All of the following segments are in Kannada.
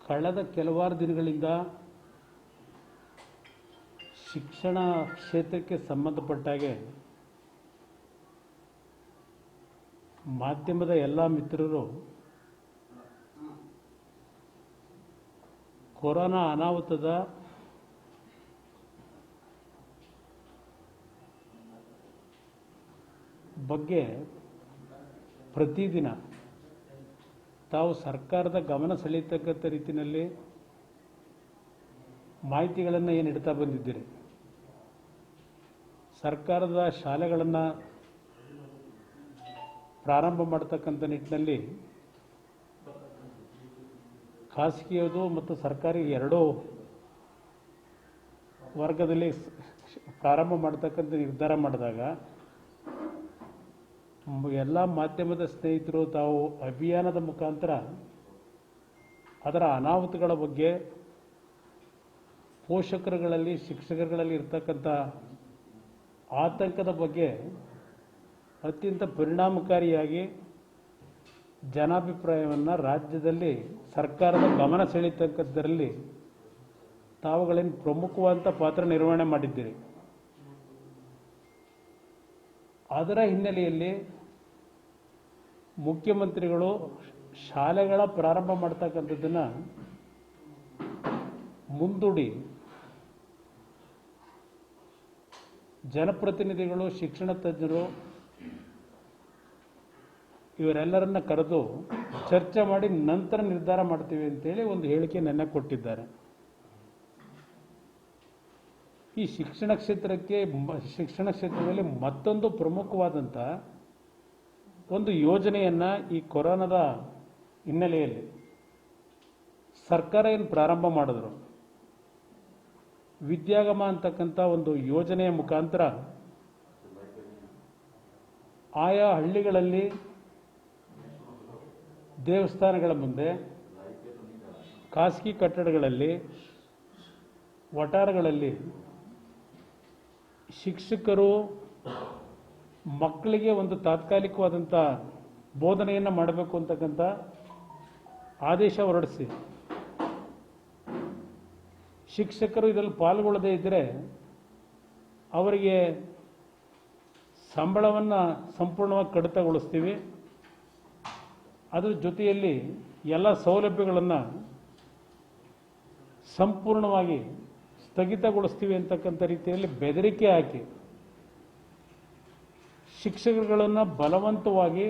ಕಳೆದ ಕೆಲವಾರು ದಿನಗಳಿಂದ ಶಿಕ್ಷಣ ಕ್ಷೇತ್ರಕ್ಕೆ ಸಂಬಂಧಪಟ್ಟಾಗೆ ಮಾಧ್ಯಮದ ಎಲ್ಲ ಮಿತ್ರರು ಕೊರೋನಾ ಅನಾಹುತದ ಬಗ್ಗೆ ಪ್ರತಿದಿನ ತಾವು ಸರ್ಕಾರದ ಗಮನ ಸೆಳೆಯತಕ್ಕಂಥ ರೀತಿಯಲ್ಲಿ ಮಾಹಿತಿಗಳನ್ನು ಏನು ನೀಡ್ತಾ ಬಂದಿದ್ದೀರಿ. ಸರ್ಕಾರದ ಶಾಲೆಗಳನ್ನು ಪ್ರಾರಂಭ ಮಾಡತಕ್ಕಂಥ ನಿಟ್ಟಿನಲ್ಲಿ ಖಾಸಗಿಯದು ಮತ್ತು ಸರ್ಕಾರಿ ಎರಡೂ ವರ್ಗದಲ್ಲಿ ಪ್ರಾರಂಭ ಮಾಡತಕ್ಕಂಥ ನಿರ್ಧಾರ ಮಾಡಿದಾಗ ಎಲ್ಲ ಮಾಧ್ಯಮದ ಸ್ನೇಹಿತರು ತಾವು ಅಭಿಯಾನದ ಮುಖಾಂತರ ಅದರ ಅನಾಹುತಗಳ ಬಗ್ಗೆ ಪೋಷಕರುಗಳಲ್ಲಿ ಶಿಕ್ಷಕರುಗಳಲ್ಲಿ ಇರ್ತಕ್ಕಂಥ ಆತಂಕದ ಬಗ್ಗೆ ಅತ್ಯಂತ ಪರಿಣಾಮಕಾರಿಯಾಗಿ ಜನಾಭಿಪ್ರಾಯವನ್ನು ರಾಜ್ಯದಲ್ಲಿ ಸರ್ಕಾರದ ಗಮನ ಸೆಳೆಯತಕ್ಕದ್ದರಲ್ಲಿ ತಾವುಗಳೇನು ಪ್ರಮುಖವಾದಂಥ ಪಾತ್ರ ನಿರ್ವಹಣೆ ಮಾಡಿದ್ದೀರಿ. ಅದರ ಹಿನ್ನೆಲೆಯಲ್ಲಿ ಮುಖ್ಯಮಂತ್ರಿಗಳು ಶಾಲೆಗಳ ಪ್ರಾರಂಭ ಮಾಡ್ತಕ್ಕಂಥದ್ದನ್ನು ಮುಂದೂಡಿ ಜನಪ್ರತಿನಿಧಿಗಳು, ಶಿಕ್ಷಣ ತಜ್ಞರು ಇವರೆಲ್ಲರನ್ನ ಕರೆದು ಚರ್ಚೆ ಮಾಡಿ ನಂತರ ನಿರ್ಧಾರ ಮಾಡ್ತೀವಿ ಅಂತೇಳಿ ಒಂದು ಹೇಳಿಕೆ ನೆನ್ನೆ ಕೊಟ್ಟಿದ್ದಾರೆ. ಈ ಶಿಕ್ಷಣ ಕ್ಷೇತ್ರದಲ್ಲಿ ಮತ್ತೊಂದು ಪ್ರಮುಖವಾದಂಥ ಒಂದು ಯೋಜನೆಯನ್ನು ಈ ಕೊರೋನಾದ ಹಿನ್ನೆಲೆಯಲ್ಲಿ ಸರ್ಕಾರ ಏನು ಪ್ರಾರಂಭ ಮಾಡಿದ್ರು, ವಿದ್ಯಾಗಮ ಅಂತಕ್ಕಂಥ ಒಂದು ಯೋಜನೆಯ ಮುಖಾಂತರ ಆಯಾ ಹಳ್ಳಿಗಳಲ್ಲಿ ದೇವಸ್ಥಾನಗಳ ಮುಂದೆ, ಖಾಸಗಿ ಕಟ್ಟಡಗಳಲ್ಲಿ, ವಠಾರಗಳಲ್ಲಿ ಶಿಕ್ಷಕರು ಮಕ್ಕಳಿಗೆ ಒಂದು ತಾತ್ಕಾಲಿಕವಾದಂಥ ಬೋಧನೆಯನ್ನು ಮಾಡಬೇಕು ಅಂತಕ್ಕಂಥ ಆದೇಶ ಹೊರಡಿಸಿ ಶಿಕ್ಷಕರು ಇದರಲ್ಲಿ ಪಾಲ್ಗೊಳ್ಳದೇ ಇದ್ದರೆ ಅವರಿಗೆ ಸಂಬಳವನ್ನು ಸಂಪೂರ್ಣವಾಗಿ ಕಡಿತಗೊಳಿಸ್ತೀವಿ, ಅದರ ಜೊತೆಯಲ್ಲಿ ಎಲ್ಲ ಸೌಲಭ್ಯಗಳನ್ನು ಸಂಪೂರ್ಣವಾಗಿ ಸ್ಥಗಿತಗೊಳಿಸ್ತೀವಿ ಅಂತಕ್ಕಂಥ ರೀತಿಯಲ್ಲಿ ಬೆದರಿಕೆ ಹಾಕಿ ಶಿಕ್ಷಕರುಗಳನ್ನು ಬಲವಂತವಾಗಿ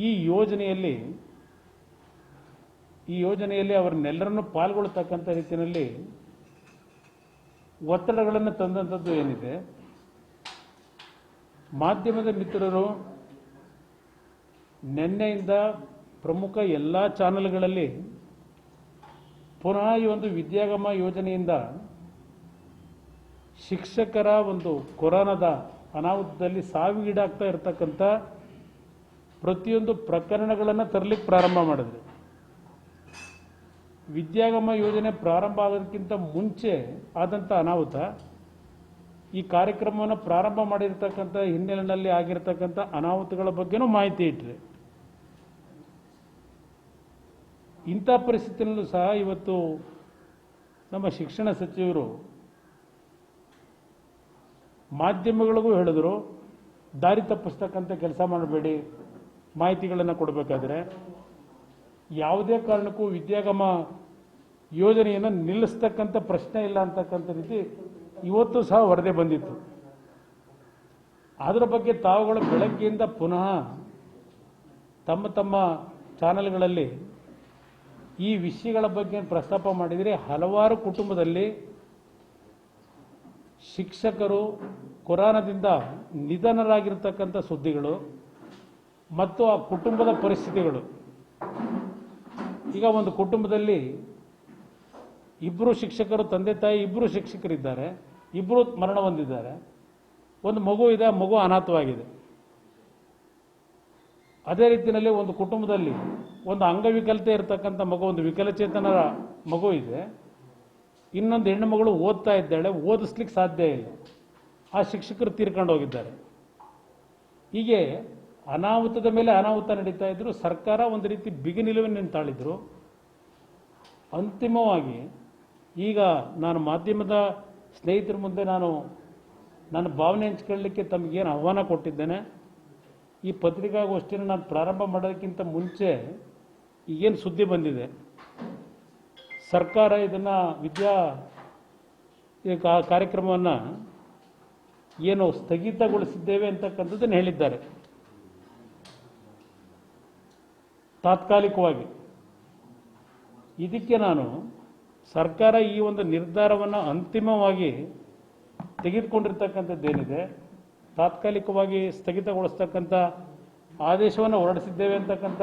ಈ ಯೋಜನೆಯಲ್ಲಿ ಅವರನ್ನೆಲ್ಲರನ್ನು ಪಾಲ್ಗೊಳ್ತಕ್ಕಂಥ ರೀತಿಯಲ್ಲಿ ಒತ್ತಡಗಳನ್ನು ತಂದಂಥದ್ದು ಏನಿದೆ. ಮಾಧ್ಯಮದ ಮಿತ್ರರು ನಿನ್ನೆಯಿಂದ ಪ್ರಮುಖ ಎಲ್ಲ ಚಾನೆಲ್ಗಳಲ್ಲಿ ಪುನಃ ಈ ಒಂದು ವಿದ್ಯಾಗಮ ಯೋಜನೆಯಿಂದ ಶಿಕ್ಷಕರ ಒಂದು ಕೊರೋನಾದ ಅನಾಹುತದಲ್ಲಿ ಸಾವಿಗೀಡಾಗ್ತಾ ಇರತಕ್ಕಂಥ ಪ್ರತಿಯೊಂದು ಪ್ರಕರಣಗಳನ್ನು ತರಲಿಕ್ಕೆ ಪ್ರಾರಂಭ ಮಾಡಿದ್ರು. ವಿದ್ಯಾಗಮ ಯೋಜನೆ ಪ್ರಾರಂಭ ಆಗೋದಕ್ಕಿಂತ ಮುಂಚೆ ಆದಂಥ ಅನಾಹುತ, ಈ ಕಾರ್ಯಕ್ರಮವನ್ನು ಪ್ರಾರಂಭ ಮಾಡಿರ್ತಕ್ಕಂಥ ಹಿನ್ನೆಲೆಯಲ್ಲಿ ಆಗಿರ್ತಕ್ಕಂಥ ಅನಾಹುತಗಳ ಬಗ್ಗೆನೂ ಮಾಹಿತಿ ಇಟ್ಟರೆ, ಇಂಥ ಪರಿಸ್ಥಿತಿಯಲ್ಲೂ ಸಹ ಇವತ್ತು ನಮ್ಮ ಶಿಕ್ಷಣ ಸಚಿವರು ಮಾಧ್ಯಮಗಳಿಗೂ ಹೇಳಿದ್ರು, ದಾರಿ ತಪ್ಪಿಸ್ತಕ್ಕಂಥ ಕೆಲಸ ಮಾಡಬೇಡಿ, ಮಾಹಿತಿಗಳನ್ನು ಕೊಡಬೇಕಾದ್ರೆ ಯಾವುದೇ ಕಾರಣಕ್ಕೂ ವಿದ್ಯಾಗಮ ಯೋಜನೆಯನ್ನು ನಿಲ್ಲಿಸ್ತಕ್ಕಂಥ ಪ್ರಶ್ನೆ ಇಲ್ಲ ಅಂತಕ್ಕಂಥ ರೀತಿ ಇವತ್ತು ಸಹ ವರದಿ ಬಂದಿತ್ತು. ಅದರ ಬಗ್ಗೆ ತಾವುಗಳು ಬೆಳಗ್ಗೆಯಿಂದ ಪುನಃ ತಮ್ಮ ಚಾನೆಲ್ಗಳಲ್ಲಿ ಈ ವಿಷಯಗಳ ಬಗ್ಗೆ ಪ್ರಸ್ತಾಪ ಮಾಡಿದರೆ ಹಲವಾರು ಕುಟುಂಬದಲ್ಲಿ ಶಿಕ್ಷಕರು ಕೊರೋನಾದಿಂದ ನಿಧನರಾಗಿರ್ತಕ್ಕಂಥ ಸುದ್ದಿಗಳು ಮತ್ತು ಆ ಕುಟುಂಬದ ಪರಿಸ್ಥಿತಿಗಳು. ಈಗ ಒಂದು ಕುಟುಂಬದಲ್ಲಿ ಇಬ್ಬರು ಶಿಕ್ಷಕರು, ತಂದೆ ತಾಯಿ ಇಬ್ಬರು ಶಿಕ್ಷಕರಿದ್ದಾರೆ, ಇಬ್ಬರು ಮರಣ ಹೊಂದಿದ್ದಾರೆ, ಒಂದು ಮಗು ಇದೆ, ಮಗು ಅನಾಥವಾಗಿದೆ. ಅದೇ ರೀತಿಯಲ್ಲಿ ಒಂದು ಕುಟುಂಬದಲ್ಲಿ ಒಂದು ಅಂಗವಿಕಲತೆ ಇರತಕ್ಕಂಥ ಮಗು, ಒಂದು ವಿಕಲಚೇತನರ ಮಗು ಇದೆ, ಇನ್ನೊಂದು ಹೆಣ್ಣು ಮಗಳು ಓದ್ತಾ ಇದ್ದಾಳೆ, ಓದಿಸ್ಲಿಕ್ಕೆ ಸಾಧ್ಯ ಇಲ್ಲ, ಆ ಶಿಕ್ಷಕರು ತೀರ್ಕೊಂಡು ಹೋಗಿದ್ದಾರೆ. ಹೀಗೆ ಅನಾಹುತದ ಮೇಲೆ ಅನಾಹುತ ನಡೀತಾ ಇದ್ರು. ಸರ್ಕಾರ ಒಂದು ರೀತಿ ಬಿಗಿ ನಿಲುವನ್ನು ತಾಳಿದ್ರು. ಅಂತಿಮವಾಗಿ ಈಗ ನಾನು ಮಾಧ್ಯಮದ ಸ್ನೇಹಿತರ ಮುಂದೆ ನನ್ನ ಭಾವನೆ ಹಂಚ್ಕೊಳ್ಳಲಿಕ್ಕೆ ತಮಗೇನು ಆಹ್ವಾನ ಕೊಟ್ಟಿದ್ದೇನೆ. ಈ ಪತ್ರಿಕಾಗೋಷ್ಠಿಯನ್ನು ನಾನು ಪ್ರಾರಂಭ ಮಾಡೋದಕ್ಕಿಂತ ಮುಂಚೆ ಈಗೇನು ಸುದ್ದಿ ಬಂದಿದೆ, ಸರ್ಕಾರ ಇದನ್ನು ಈ ಕಾರ್ಯಕ್ರಮವನ್ನು ಏನು ಸ್ಥಗಿತಗೊಳಿಸಿದ್ದೇವೆ ಅಂತಕ್ಕಂಥದ್ದನ್ನು ಹೇಳಿದ್ದಾರೆ ತಾತ್ಕಾಲಿಕವಾಗಿ. ಇದಕ್ಕೆ ನಾನು ಸರ್ಕಾರ ಈ ಒಂದು ನಿರ್ಧಾರವನ್ನು ಅಂತಿಮವಾಗಿ ತೆಗೆದುಕೊಂಡಿರ್ತಕ್ಕಂಥದ್ದೇನಿದೆ, ತಾತ್ಕಾಲಿಕವಾಗಿ ಸ್ಥಗಿತಗೊಳಿಸ್ತಕ್ಕಂಥ ಆದೇಶವನ್ನು ಹೊರಡಿಸಿದ್ದೇವೆ ಅಂತಕ್ಕಂಥ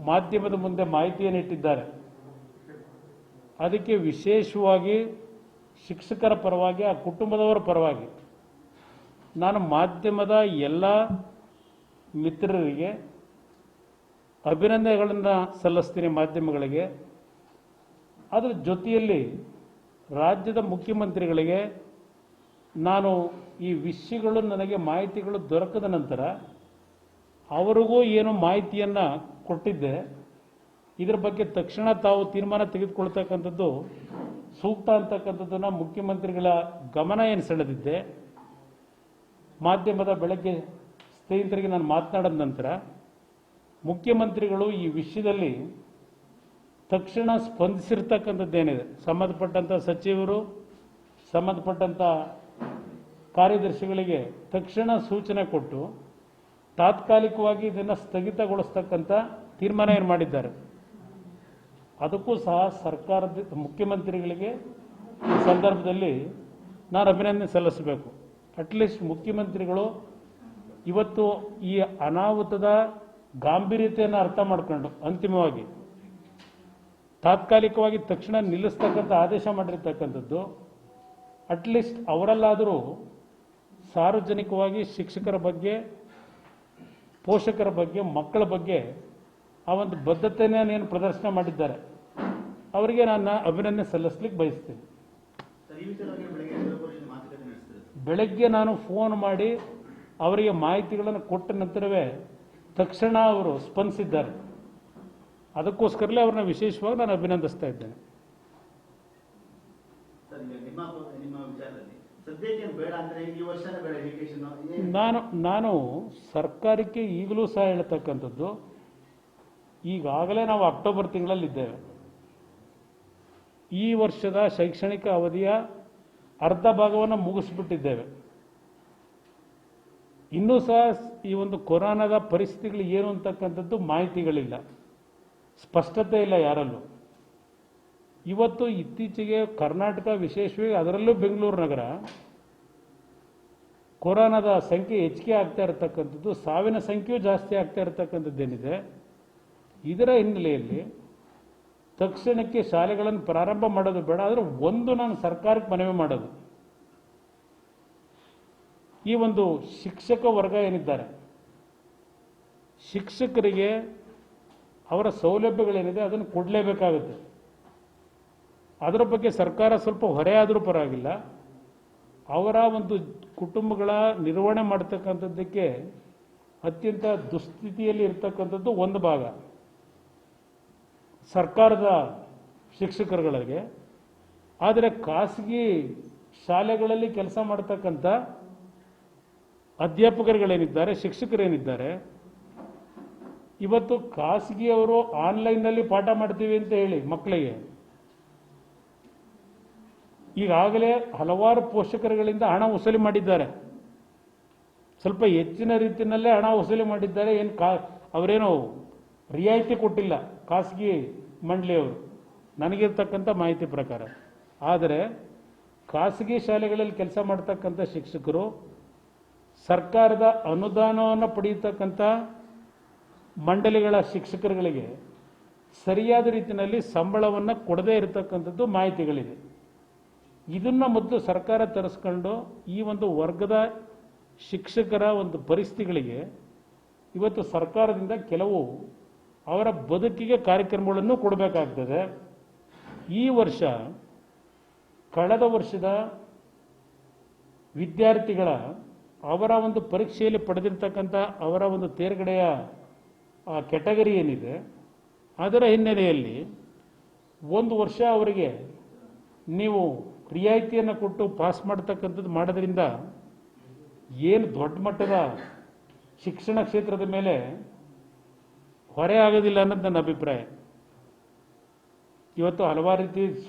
ಮಾಧ್ಯಮದ ಮುಂದೆ ಮಾಹಿತಿಯನ್ನು ಇಟ್ಟಿದ್ದಾರೆ. ಅದಕ್ಕೆ ವಿಶೇಷವಾಗಿ ಶಿಕ್ಷಕರ ಪರವಾಗಿ, ಆ ಕುಟುಂಬದವರ ಪರವಾಗಿ ನಾನು ಮಾಧ್ಯಮದ ಎಲ್ಲ ಮಿತ್ರರಿಗೆ ಅಭಿನಂದನೆಗಳನ್ನು ಸಲ್ಲಿಸ್ತೀನಿ ಮಾಧ್ಯಮಗಳಿಗೆ. ಅದರ ಜೊತೆಯಲ್ಲಿ ರಾಜ್ಯದ ಮುಖ್ಯಮಂತ್ರಿಗಳಿಗೆ ನಾನು ಈ ವಿಷಯಗಳು ನನಗೆ ಮಾಹಿತಿಗಳು ದೊರಕದ ನಂತರ ಅವರಿಗೂ ಏನು ಮಾಹಿತಿಯನ್ನು ಕೊಟ್ಟಿದ್ದೆ, ಇದರ ಬಗ್ಗೆ ತಕ್ಷಣ ತಾವು ತೀರ್ಮಾನ ತೆಗೆದುಕೊಳ್ತಕ್ಕಂಥದ್ದು ಸೂಕ್ತ ಅಂತಕ್ಕಂಥದ್ದನ್ನು ಮುಖ್ಯಮಂತ್ರಿಗಳ ಗಮನ ಏನು ಸೆಳೆದಿದ್ದೆ. ಮಾಧ್ಯಮದ ಬೆಳಗ್ಗೆ ಸ್ನೇಹಿತರಿಗೆ ನಾನು ಮಾತನಾಡಿದ ನಂತರ ಮುಖ್ಯಮಂತ್ರಿಗಳು ಈ ವಿಷಯದಲ್ಲಿ ತಕ್ಷಣ ಸ್ಪಂದಿಸಿರ್ತಕ್ಕಂಥದ್ದೇನಿದೆ, ಸಂಬಂಧಪಟ್ಟಂಥ ಸಚಿವರು, ಸಂಬಂಧಪಟ್ಟಂಥ ಕಾರ್ಯದರ್ಶಿಗಳಿಗೆ ತಕ್ಷಣ ಸೂಚನೆ ಕೊಟ್ಟು ತಾತ್ಕಾಲಿಕವಾಗಿ ಇದನ್ನು ಸ್ಥಗಿತಗೊಳಿಸ್ತಕ್ಕಂಥ ತೀರ್ಮಾನ ಏನು ಮಾಡಿದ್ದಾರೆ. ಅದಕ್ಕೂ ಸಹ ಸರ್ಕಾರದ ಮುಖ್ಯಮಂತ್ರಿಗಳಿಗೆ ಈ ಸಂದರ್ಭದಲ್ಲಿ ನಾನು ಅಭಿನಂದನೆ ಸಲ್ಲಿಸಬೇಕು. ಅಟ್ಲೀಸ್ಟ್ ಮುಖ್ಯಮಂತ್ರಿಗಳು ಇವತ್ತು ಈ ಅನಾಹುತದ ಗಾಂಭೀರ್ಯತೆಯನ್ನು ಅರ್ಥ ಮಾಡಿಕೊಂಡು ಅಂತಿಮವಾಗಿ ತಾತ್ಕಾಲಿಕವಾಗಿ ತಕ್ಷಣ ನಿಲ್ಲಿಸ್ತಕ್ಕಂಥ ಆದೇಶ ಮಾಡಿರ್ತಕ್ಕಂಥದ್ದು, ಅಟ್ಲೀಸ್ಟ್ ಅವರಲ್ಲಾದರೂ ಸಾರ್ವಜನಿಕವಾಗಿ ಶಿಕ್ಷಕರ ಬಗ್ಗೆ, ಪೋಷಕರ ಬಗ್ಗೆ, ಮಕ್ಕಳ ಬಗ್ಗೆ ಆ ಒಂದು ಬದ್ಧತೆಯನ್ನು ಪ್ರದರ್ಶನ ಮಾಡಿದ್ದಾರೆ, ಅವರಿಗೆ ನಾನು ಅಭಿನಂದನೆ ಸಲ್ಲಿಸಲಿಕ್ಕೆ ಬಯಸ್ತೀನಿ. ಬೆಳಗ್ಗೆ ನಾನು ಫೋನ್ ಮಾಡಿ ಅವರಿಗೆ ಮಾಹಿತಿಗಳನ್ನು ಕೊಟ್ಟ ನಂತರವೇ ತಕ್ಷಣ ಅವರು ಸ್ಪಂದಿಸಿದ್ದಾರೆ. ಅದಕ್ಕೋಸ್ಕರಲೇ ಅವ್ರನ್ನ ವಿಶೇಷವಾಗಿ ನಾನು ಅಭಿನಂದಿಸ್ತಾ ಇದ್ದೇನೆ. ನಾನು ಸರ್ಕಾರಕ್ಕೆ ಈಗಲೂ ಸಹ ಹೇಳ್ತಕ್ಕಂಥದ್ದು, ಈಗಾಗಲೇ ನಾವು ಅಕ್ಟೋಬರ್ ತಿಂಗಳಲ್ಲಿದ್ದೇವೆ. ಈ ವರ್ಷದ ಶೈಕ್ಷಣಿಕ ಅವಧಿಯ ಅರ್ಧ ಭಾಗವನ್ನು ಮುಗಿಸ್ಬಿಟ್ಟಿದ್ದೇವೆ. ಇನ್ನೂ ಸಹ ಈ ಒಂದು ಕೊರೋನಾದ ಪರಿಸ್ಥಿತಿಗಳು ಏನು ಅಂತಕ್ಕಂಥದ್ದು ಮಾಹಿತಿಗಳಿಲ್ಲ, ಸ್ಪಷ್ಟತೆ ಇಲ್ಲ ಯಾರಲ್ಲೂ. ಇವತ್ತು ಇತ್ತೀಚೆಗೆ ಕರ್ನಾಟಕ, ವಿಶೇಷವಾಗಿ ಅದರಲ್ಲೂ ಬೆಂಗಳೂರು ನಗರ, ಕೊರೋನಾದ ಸಂಖ್ಯೆ ಹೆಚ್ಚಿಗೆ ಆಗ್ತಾ ಇರತಕ್ಕಂಥದ್ದು, ಸಾವಿನ ಸಂಖ್ಯೆಯೂ ಜಾಸ್ತಿ ಆಗ್ತಾ ಇರತಕ್ಕಂಥದ್ದೇನಿದೆ. ಇದರ ಹಿನ್ನೆಲೆಯಲ್ಲಿ ತಕ್ಷಣಕ್ಕೆ ಶಾಲೆಗಳನ್ನು ಪ್ರಾರಂಭ ಮಾಡೋದು ಬೇಡ, ಆದರೆ ನಾನು ಸರ್ಕಾರಕ್ಕೆ ಮನವಿ ಮಾಡೋದು, ಈ ಒಂದು ಶಿಕ್ಷಕ ವರ್ಗ ಏನಿದ್ದಾರೆ, ಶಿಕ್ಷಕರಿಗೆ ಅವರ ಸೌಲಭ್ಯಗಳೇನಿದೆ ಅದನ್ನು ಕೊಡಲೇಬೇಕಾಗುತ್ತೆ. ಅದರ ಬಗ್ಗೆ ಸರ್ಕಾರ ಸ್ವಲ್ಪ ಹೊರೆ ಆದರೂ ಪರವಾಗಿಲ್ಲ, ಅವರ ಒಂದು ಕುಟುಂಬಗಳ ನಿರ್ವಹಣೆ ಮಾಡ್ತಕ್ಕಂಥದ್ದಕ್ಕೆ ಅತ್ಯಂತ ದುಸ್ಥಿತಿಯಲ್ಲಿ ಇರ್ತಕ್ಕಂಥದ್ದು ಒಂದು ಭಾಗ ಸರ್ಕಾರದ ಶಿಕ್ಷಕರುಗಳಿಗೆ. ಆದರೆ ಖಾಸಗಿ ಶಾಲೆಗಳಲ್ಲಿ ಕೆಲಸ ಮಾಡ್ತಕ್ಕಂಥ ಅಧ್ಯಾಪಕರುಗಳೇನಿದ್ದಾರೆ, ಶಿಕ್ಷಕರೇನಿದ್ದಾರೆ, ಇವತ್ತು ಖಾಸಗಿಯವರು ಆನ್ಲೈನ್ನಲ್ಲಿ ಪಾಠ ಮಾಡ್ತೀವಿ ಅಂತ ಹೇಳಿ ಮಕ್ಕಳಿಗೆ ಈಗಾಗಲೇ ಹಲವಾರು ಪೋಷಕರುಗಳಿಂದ ಹಣ ವಸೂಲಿ ಮಾಡಿದ್ದಾರೆ. ಸ್ವಲ್ಪ ಹೆಚ್ಚಿನ ರೀತಿಯಲ್ಲೇ ಹಣ ವಸೂಲಿ ಮಾಡಿದ್ದಾರೆ. ಅವರೇನು ರಿಯಾಯಿತಿ ಕೊಟ್ಟಿಲ್ಲ ಖಾಸಗಿ ಮಂಡಳಿಯವರು, ನನಗಿರ್ತಕ್ಕಂಥ ಮಾಹಿತಿ ಪ್ರಕಾರ. ಆದರೆ ಖಾಸಗಿ ಶಾಲೆಗಳಲ್ಲಿ ಕೆಲಸ ಮಾಡ್ತಕ್ಕಂಥ ಶಿಕ್ಷಕರು ಸರ್ಕಾರದ ಅನುದಾನವನ್ನು ಪಡೆಯತಕ್ಕಂಥ ಮಂಡಳಿಗಳ ಶಿಕ್ಷಕರುಗಳಿಗೆ ಸರಿಯಾದ ರೀತಿಯಲ್ಲಿ ಸಂಬಳವನ್ನು ಕೊಡದೇ ಇರತಕ್ಕಂಥದ್ದು ಮಾಹಿತಿಗಳಿದೆ. ಇದನ್ನು ಮೊದಲು ಸರ್ಕಾರ ತರಿಸ್ಕೊಂಡು ಈ ಒಂದು ವರ್ಗದ ಶಿಕ್ಷಕರ ಒಂದು ಪರಿಸ್ಥಿತಿಗಳಿಗೆ ಇವತ್ತು ಸರ್ಕಾರದಿಂದ ಕೆಲವು ಅವರ ಬದುಕಿಗೆ ಕಾರ್ಯಕ್ರಮಗಳನ್ನು ಕೊಡಬೇಕಾಗ್ತದೆ. ಈ ವರ್ಷ, ಕಳೆದ ವರ್ಷದ ವಿದ್ಯಾರ್ಥಿಗಳ ಅವರ ಒಂದು ಪರೀಕ್ಷೆಯಲ್ಲಿ ಪಡೆದಿರ್ತಕ್ಕಂಥ ಅವರ ಒಂದು ತೇರ್ಗಡೆಯ ಕ್ಯಾಟಗರಿ ಏನಿದೆ, ಅದರ ಹಿನ್ನೆಲೆಯಲ್ಲಿ 1 ವರ್ಷ ಅವರಿಗೆ ನೀವು ರಿಯಾಯಿತಿಯನ್ನು ಕೊಟ್ಟು ಪಾಸ್ ಮಾಡ್ತಕ್ಕಂಥದ್ದು ಮಾಡೋದ್ರಿಂದ ಏನು ದೊಡ್ಡ ಮಟ್ಟದ ಶಿಕ್ಷಣ ಕ್ಷೇತ್ರದ ಮೇಲೆ ಹೊರೆ ಆಗೋದಿಲ್ಲ ಅನ್ನೋದು ನನ್ನ ಅಭಿಪ್ರಾಯ. ಇವತ್ತು ಹಲವಾರು ರೀತಿ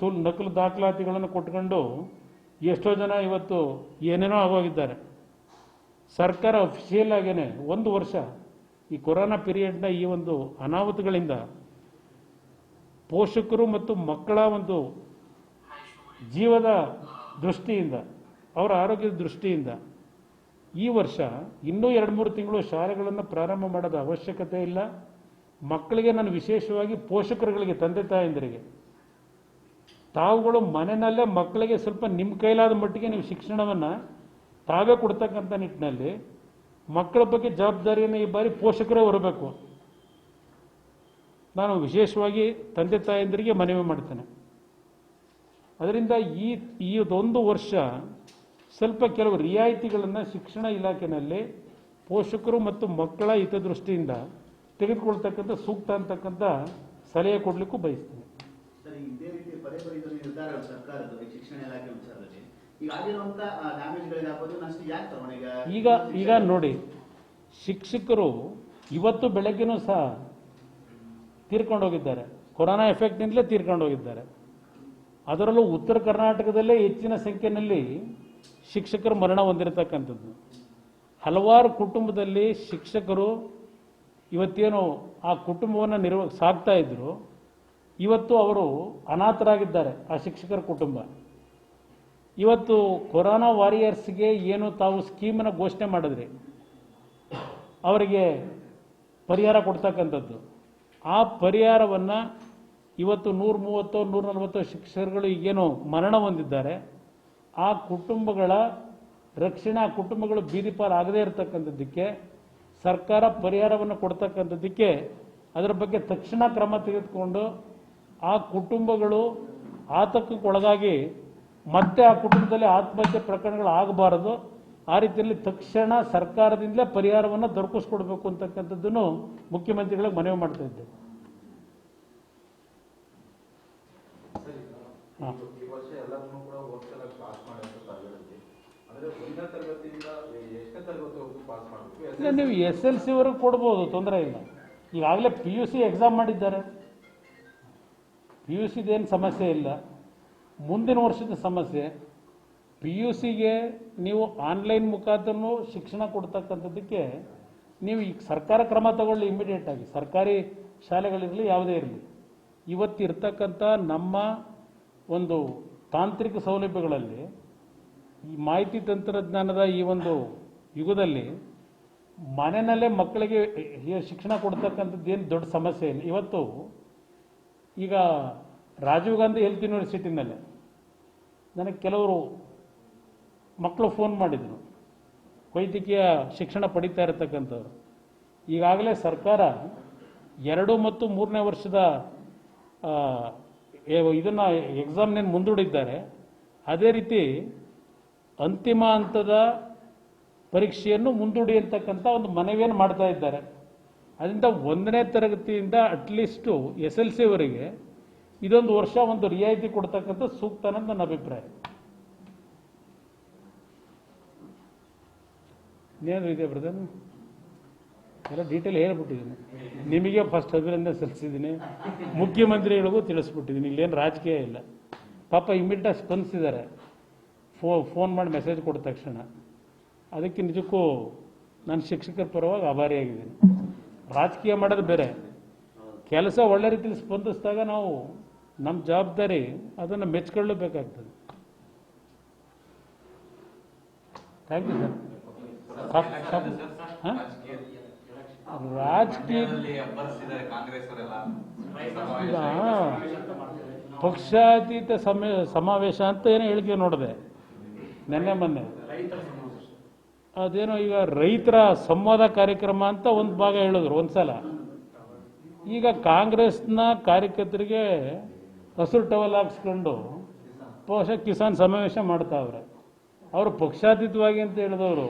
ನಕಲು ದಾಖಲಾತಿಗಳನ್ನು ಕೊಟ್ಕೊಂಡು ಎಷ್ಟೋ ಜನ ಇವತ್ತು ಏನೇನೋ ಆಗೋಗಿದ್ದಾರೆ. ಸರ್ಕಾರ ಅಫಿಷಿಯಲ್ ಆಗೇನೆ 1 ವರ್ಷ ಈ ಕೊರೋನಾ ಪೀರಿಯಡ್ನ ಈ ಒಂದು ಅನಾಹುತಗಳಿಂದ ಪೋಷಕರು ಮತ್ತು ಮಕ್ಕಳ ಒಂದು ಜೀವದ ದೃಷ್ಟಿಯಿಂದ, ಅವರ ಆರೋಗ್ಯದ ದೃಷ್ಟಿಯಿಂದ ಈ ವರ್ಷ ಇನ್ನೂ 2-3 ತಿಂಗಳು ಶಾಲೆಗಳನ್ನು ಪ್ರಾರಂಭ ಮಾಡೋದ ಅವಶ್ಯಕತೆ ಇಲ್ಲ. ಮಕ್ಕಳಿಗೆ ನಾನು ವಿಶೇಷವಾಗಿ ಪೋಷಕರುಗಳಿಗೆ, ತಂದೆ ತಾಯಂದಿರಿಗೆ, ತಾವುಗಳು ಮನೆಯಲ್ಲೇ ಮಕ್ಕಳಿಗೆ ಸ್ವಲ್ಪ ನಿಮ್ಮ ಕೈಲಾದ ಮಟ್ಟಿಗೆ ನೀವು ಶಿಕ್ಷಣವನ್ನು ತಾವೇ ಕೊಡ್ತಕ್ಕಂಥ ನಿಟ್ಟಿನಲ್ಲಿ ಮಕ್ಕಳ ಬಗ್ಗೆ ಜವಾಬ್ದಾರಿಯನ್ನು ಈ ಬಾರಿ ಪೋಷಕರೇ ಹೊರಬೇಕು. ನಾನು ವಿಶೇಷವಾಗಿ ತಂದೆ ತಾಯಂದಿರಿಗೆ ಮನವಿ ಮಾಡ್ತೇನೆ. ಅದರಿಂದ ಈ ಒಂದು ವರ್ಷ ಸ್ವಲ್ಪ ಕೆಲವು ರಿಯಾಯಿತಿಗಳನ್ನು ಶಿಕ್ಷಣ ಇಲಾಖೆಯಲ್ಲಿ ಪೋಷಕರು ಮತ್ತು ಮಕ್ಕಳ ಹಿತದೃಷ್ಟಿಯಿಂದ ತೆಗೆದುಕೊಳ್ತಕ್ಕಂಥ ಸೂಕ್ತ ಅಂತಕ್ಕಂಥ ಸಲಹೆ ಕೊಡಲಿಕ್ಕೂ ಬಯಸ್ತೀನಿ. ಇದೇ ರೀತಿ ಪದೇ ಪದೇ ನಿರ್ಧಾರ ಸರ್ಕಾರದ ಶಿಕ್ಷಣ ಇಲಾಖೆ ವಿಚಾರದಲ್ಲಿ ಈಗ ಆಗಿರುವಂತಹ ಡ್ಯಾಮೇಜ್ಗಳಿಗಾಗೋದು ನಷ್ಟ ಯಾಕೆ ತಗೊಂಡ ಈಗ ನೋಡಿ, ಶಿಕ್ಷಕರು ಇವತ್ತು ಬೆಳಗ್ಗೆನೂ ಸಹ ತೀರ್ಕೊಂಡು ಹೋಗಿದ್ದಾರೆ. ಕೊರೋನಾ ಎಫೆಕ್ಟ್ನಿಂದಲೇ ತೀರ್ಕೊಂಡು ಹೋಗಿದ್ದಾರೆ. ಅದರಲ್ಲೂ ಉತ್ತರ ಕರ್ನಾಟಕದಲ್ಲೇ ಹೆಚ್ಚಿನ ಸಂಖ್ಯೆಯಲ್ಲಿ ಶಿಕ್ಷಕರು ಮರಣ ಹೊಂದಿರತಕ್ಕಂಥದ್ದು. ಹಲವಾರು ಕುಟುಂಬದಲ್ಲಿ ಶಿಕ್ಷಕರು ಇವತ್ತೇನು ಆ ಕುಟುಂಬವನ್ನು ಸಾಕ್ತಾ ಇದ್ರು, ಇವತ್ತು ಅವರು ಅನಾಥರಾಗಿದ್ದಾರೆ. ಆ ಶಿಕ್ಷಕರ ಕುಟುಂಬ ಇವತ್ತು ಕೊರೋನಾ ವಾರಿಯರ್ಸ್ಗೆ ಏನು ತಾವು ಸ್ಕೀಮನ್ನು ಘೋಷಣೆ ಮಾಡಿದ್ರಿ, ಅವರಿಗೆ ಪರಿಹಾರ ಕೊಡ್ತಕ್ಕಂಥದ್ದು, ಆ ಪರಿಹಾರವನ್ನು ಇವತ್ತು 130-140 ಶಿಕ್ಷಕರುಗಳು ಈಗೇನು ಮರಣ ಹೊಂದಿದ್ದಾರೆ, ಆ ಕುಟುಂಬಗಳ ರಕ್ಷಣೆ, ಆ ಕುಟುಂಬಗಳು ಬೀದಿಪಾಲಾಗದೇ ಇರತಕ್ಕಂಥದ್ದಕ್ಕೆ ಸರ್ಕಾರ ಪರಿಹಾರವನ್ನು ಕೊಡ್ತಕ್ಕಂಥದ್ದಕ್ಕೆ ಅದರ ಬಗ್ಗೆ ತಕ್ಷಣ ಕ್ರಮ ತೆಗೆದುಕೊಂಡು ಆ ಕುಟುಂಬಗಳು ಆತಂಕಕ್ಕೊಳಗಾಗಿ ಮತ್ತೆ ಆ ಕುಟುಂಬದಲ್ಲಿ ಆತ್ಮಹತ್ಯೆ ಪ್ರಕರಣಗಳು ಆಗಬಾರದು. ಆ ರೀತಿಯಲ್ಲಿ ತಕ್ಷಣ ಸರ್ಕಾರದಿಂದಲೇ ಪರಿಹಾರವನ್ನು ದೊರಕಿಸ್ಕೊಡ್ಬೇಕು ಅಂತಕ್ಕಂಥದ್ದನ್ನು ಮುಖ್ಯಮಂತ್ರಿಗಳಿಗೆ ಮನವಿ ಮಾಡ್ತಾ ಇದ್ದೇವೆ. ನೀವು SLC ವರೆಗೂ ಕೊಡ್ಬೋದು, ತೊಂದರೆ ಇಲ್ಲ. ಈಗಾಗಲೇ PUC ಎಕ್ಸಾಮ್ ಮಾಡಿದ್ದಾರೆ. PUCದೇನು ಸಮಸ್ಯೆ ಇಲ್ಲ, ಮುಂದಿನ ವರ್ಷದ ಸಮಸ್ಯೆ. PUCಗೆ ನೀವು ಆನ್ಲೈನ್ ಮುಖಾಂತರನೂ ಶಿಕ್ಷಣ ಕೊಡ್ತಕ್ಕಂಥದ್ದಕ್ಕೆ ನೀವು ಈಗ ಸರ್ಕಾರ ಕ್ರಮ ತಗೊಳ್ಳಿ ಇಮಿಡಿಯೇಟ್ ಆಗಿ. ಸರ್ಕಾರಿ ಶಾಲೆಗಳಿರಲಿ ಯಾವುದೇ ಇರಲಿ, ಇವತ್ತಿರ್ತಕ್ಕಂಥ ನಮ್ಮ ಒಂದು ತಾಂತ್ರಿಕ ಸೌಲಭ್ಯಗಳಲ್ಲಿ ಈ ಮಾಹಿತಿ ತಂತ್ರಜ್ಞಾನದ ಈ ಒಂದು ಯುಗದಲ್ಲಿ ಮನೆಯಲ್ಲೇ ಮಕ್ಕಳಿಗೆ ಶಿಕ್ಷಣ ಕೊಡ್ತಕ್ಕಂಥದ್ದು ಏನು ದೊಡ್ಡ ಸಮಸ್ಯೆ ಇಲ್ಲ. ಇವತ್ತು ಈಗ ರಾಜೀವ್ ಗಾಂಧಿ ಹೆಲ್ತ್ ಯೂನಿವರ್ಸಿಟಿನಲ್ಲೇ ನನಗೆ ಕೆಲವರು ಮಕ್ಕಳು ಫೋನ್ ಮಾಡಿದರು, ವೈದ್ಯಕೀಯ ಶಿಕ್ಷಣ ಪಡಿತಾ ಇರತಕ್ಕಂಥವ್ರು. ಈಗಾಗಲೇ ಸರ್ಕಾರ 2 ಮತ್ತು 3ನೇ ವರ್ಷದ ಇದನ್ನು ಎಕ್ಸಾಮ್ನೇನು ಮುಂದೂಡಿದ್ದಾರೆ. ಅದೇ ರೀತಿ ಅಂತಿಮ ಹಂತದ ಪರೀಕ್ಷೆಯನ್ನು ಮುಂದೂಡಿ ಅಂತಕ್ಕಂಥ ಒಂದು ಮನವಿಯನ್ನು ಮಾಡ್ತಾ ಇದ್ದಾರೆ. ಅದರಿಂದ 1ನೇ ತರಗತಿಯಿಂದ ಅಟ್ಲೀಸ್ಟು SLCವರೆಗೆ ಇದೊಂದು ವರ್ಷ ಒಂದು ರಿಯಾಯಿತಿ ಕೊಡ್ತಕ್ಕಂಥ ಸೂಕ್ತ ಅನ್ನೋದು ನನ್ನ ಅಭಿಪ್ರಾಯ. ಇನ್ನೇನು ಇದೆ ಬ್ರದರ್, ಎಲ್ಲ ಡೀಟೇಲ್ ಹೇಳ್ಬಿಟ್ಟಿದ್ದೀನಿ. ನಿಮಗೆ ಫಸ್ಟ್ ಅಭಿನಂದನೆ ಸಲ್ಲಿಸಿದ್ದೀನಿ, ಮುಖ್ಯಮಂತ್ರಿಗಳಿಗೂ ತಿಳಿಸ್ಬಿಟ್ಟಿದ್ದೀನಿ. ಇಲ್ಲೇನು ರಾಜಕೀಯ ಇಲ್ಲ. ಪಾಪ ಇಮಿಡಿಯೇಟಾಗಿ ಸ್ಪಂದಿಸಿದ್ದಾರೆ, ಫೋನ್ ಮಾಡಿ ಮೆಸೇಜ್ ಕೊಟ್ಟ ತಕ್ಷಣ. ಅದಕ್ಕೆ ನಿಜಕ್ಕೂ ನಾನು ಶಿಕ್ಷಕರ ಪರವಾಗಿ ಆಭಾರಿಯಾಗಿದ್ದೀನಿ. ರಾಜಕೀಯ ಮಾಡೋದು ಬೇರೆ, ಕೆಲಸ ಒಳ್ಳೆ ರೀತಿಯಲ್ಲಿ ಸ್ಪಂದಿಸಿದಾಗ ನಾವು ನಮ್ಮ ಜವಾಬ್ದಾರಿ ಅದನ್ನು ಮೆಚ್ಕೊಳ್ಳಬೇಕಾಗ್ತದೆ. Thank you sir. ರಾಜಕೀಯ ಈಗ ಪಕ್ಷಾತೀತ ಸಮಾವೇಶ ಅಂತ ಏನೋ ಹೇಳಿಕೆ ನೋಡಿದೆ ಮೊನ್ನೆ. ಅದೇನೋ ಈಗ ರೈತರ ಸಂವಾದ ಕಾರ್ಯಕ್ರಮ ಅಂತ ಒಂದು ಭಾಗ ಹೇಳಿದ್ರು ಒಂದ್ಸಲ. ಈಗ ಕಾಂಗ್ರೆಸ್ನ ಕಾರ್ಯಕರ್ತರಿಗೆ ಹಸಿರು ಟವಲ್ ಹಾಕ್ಸ್ಕೊಂಡು ಬಹುಶಃ ಕಿಸಾನ್ ಸಮಾವೇಶ ಮಾಡ್ತಾವ್ರೆ. ಅವರು ಪಕ್ಷಾತೀತವಾಗಿ ಅಂತ ಹೇಳಿದವರು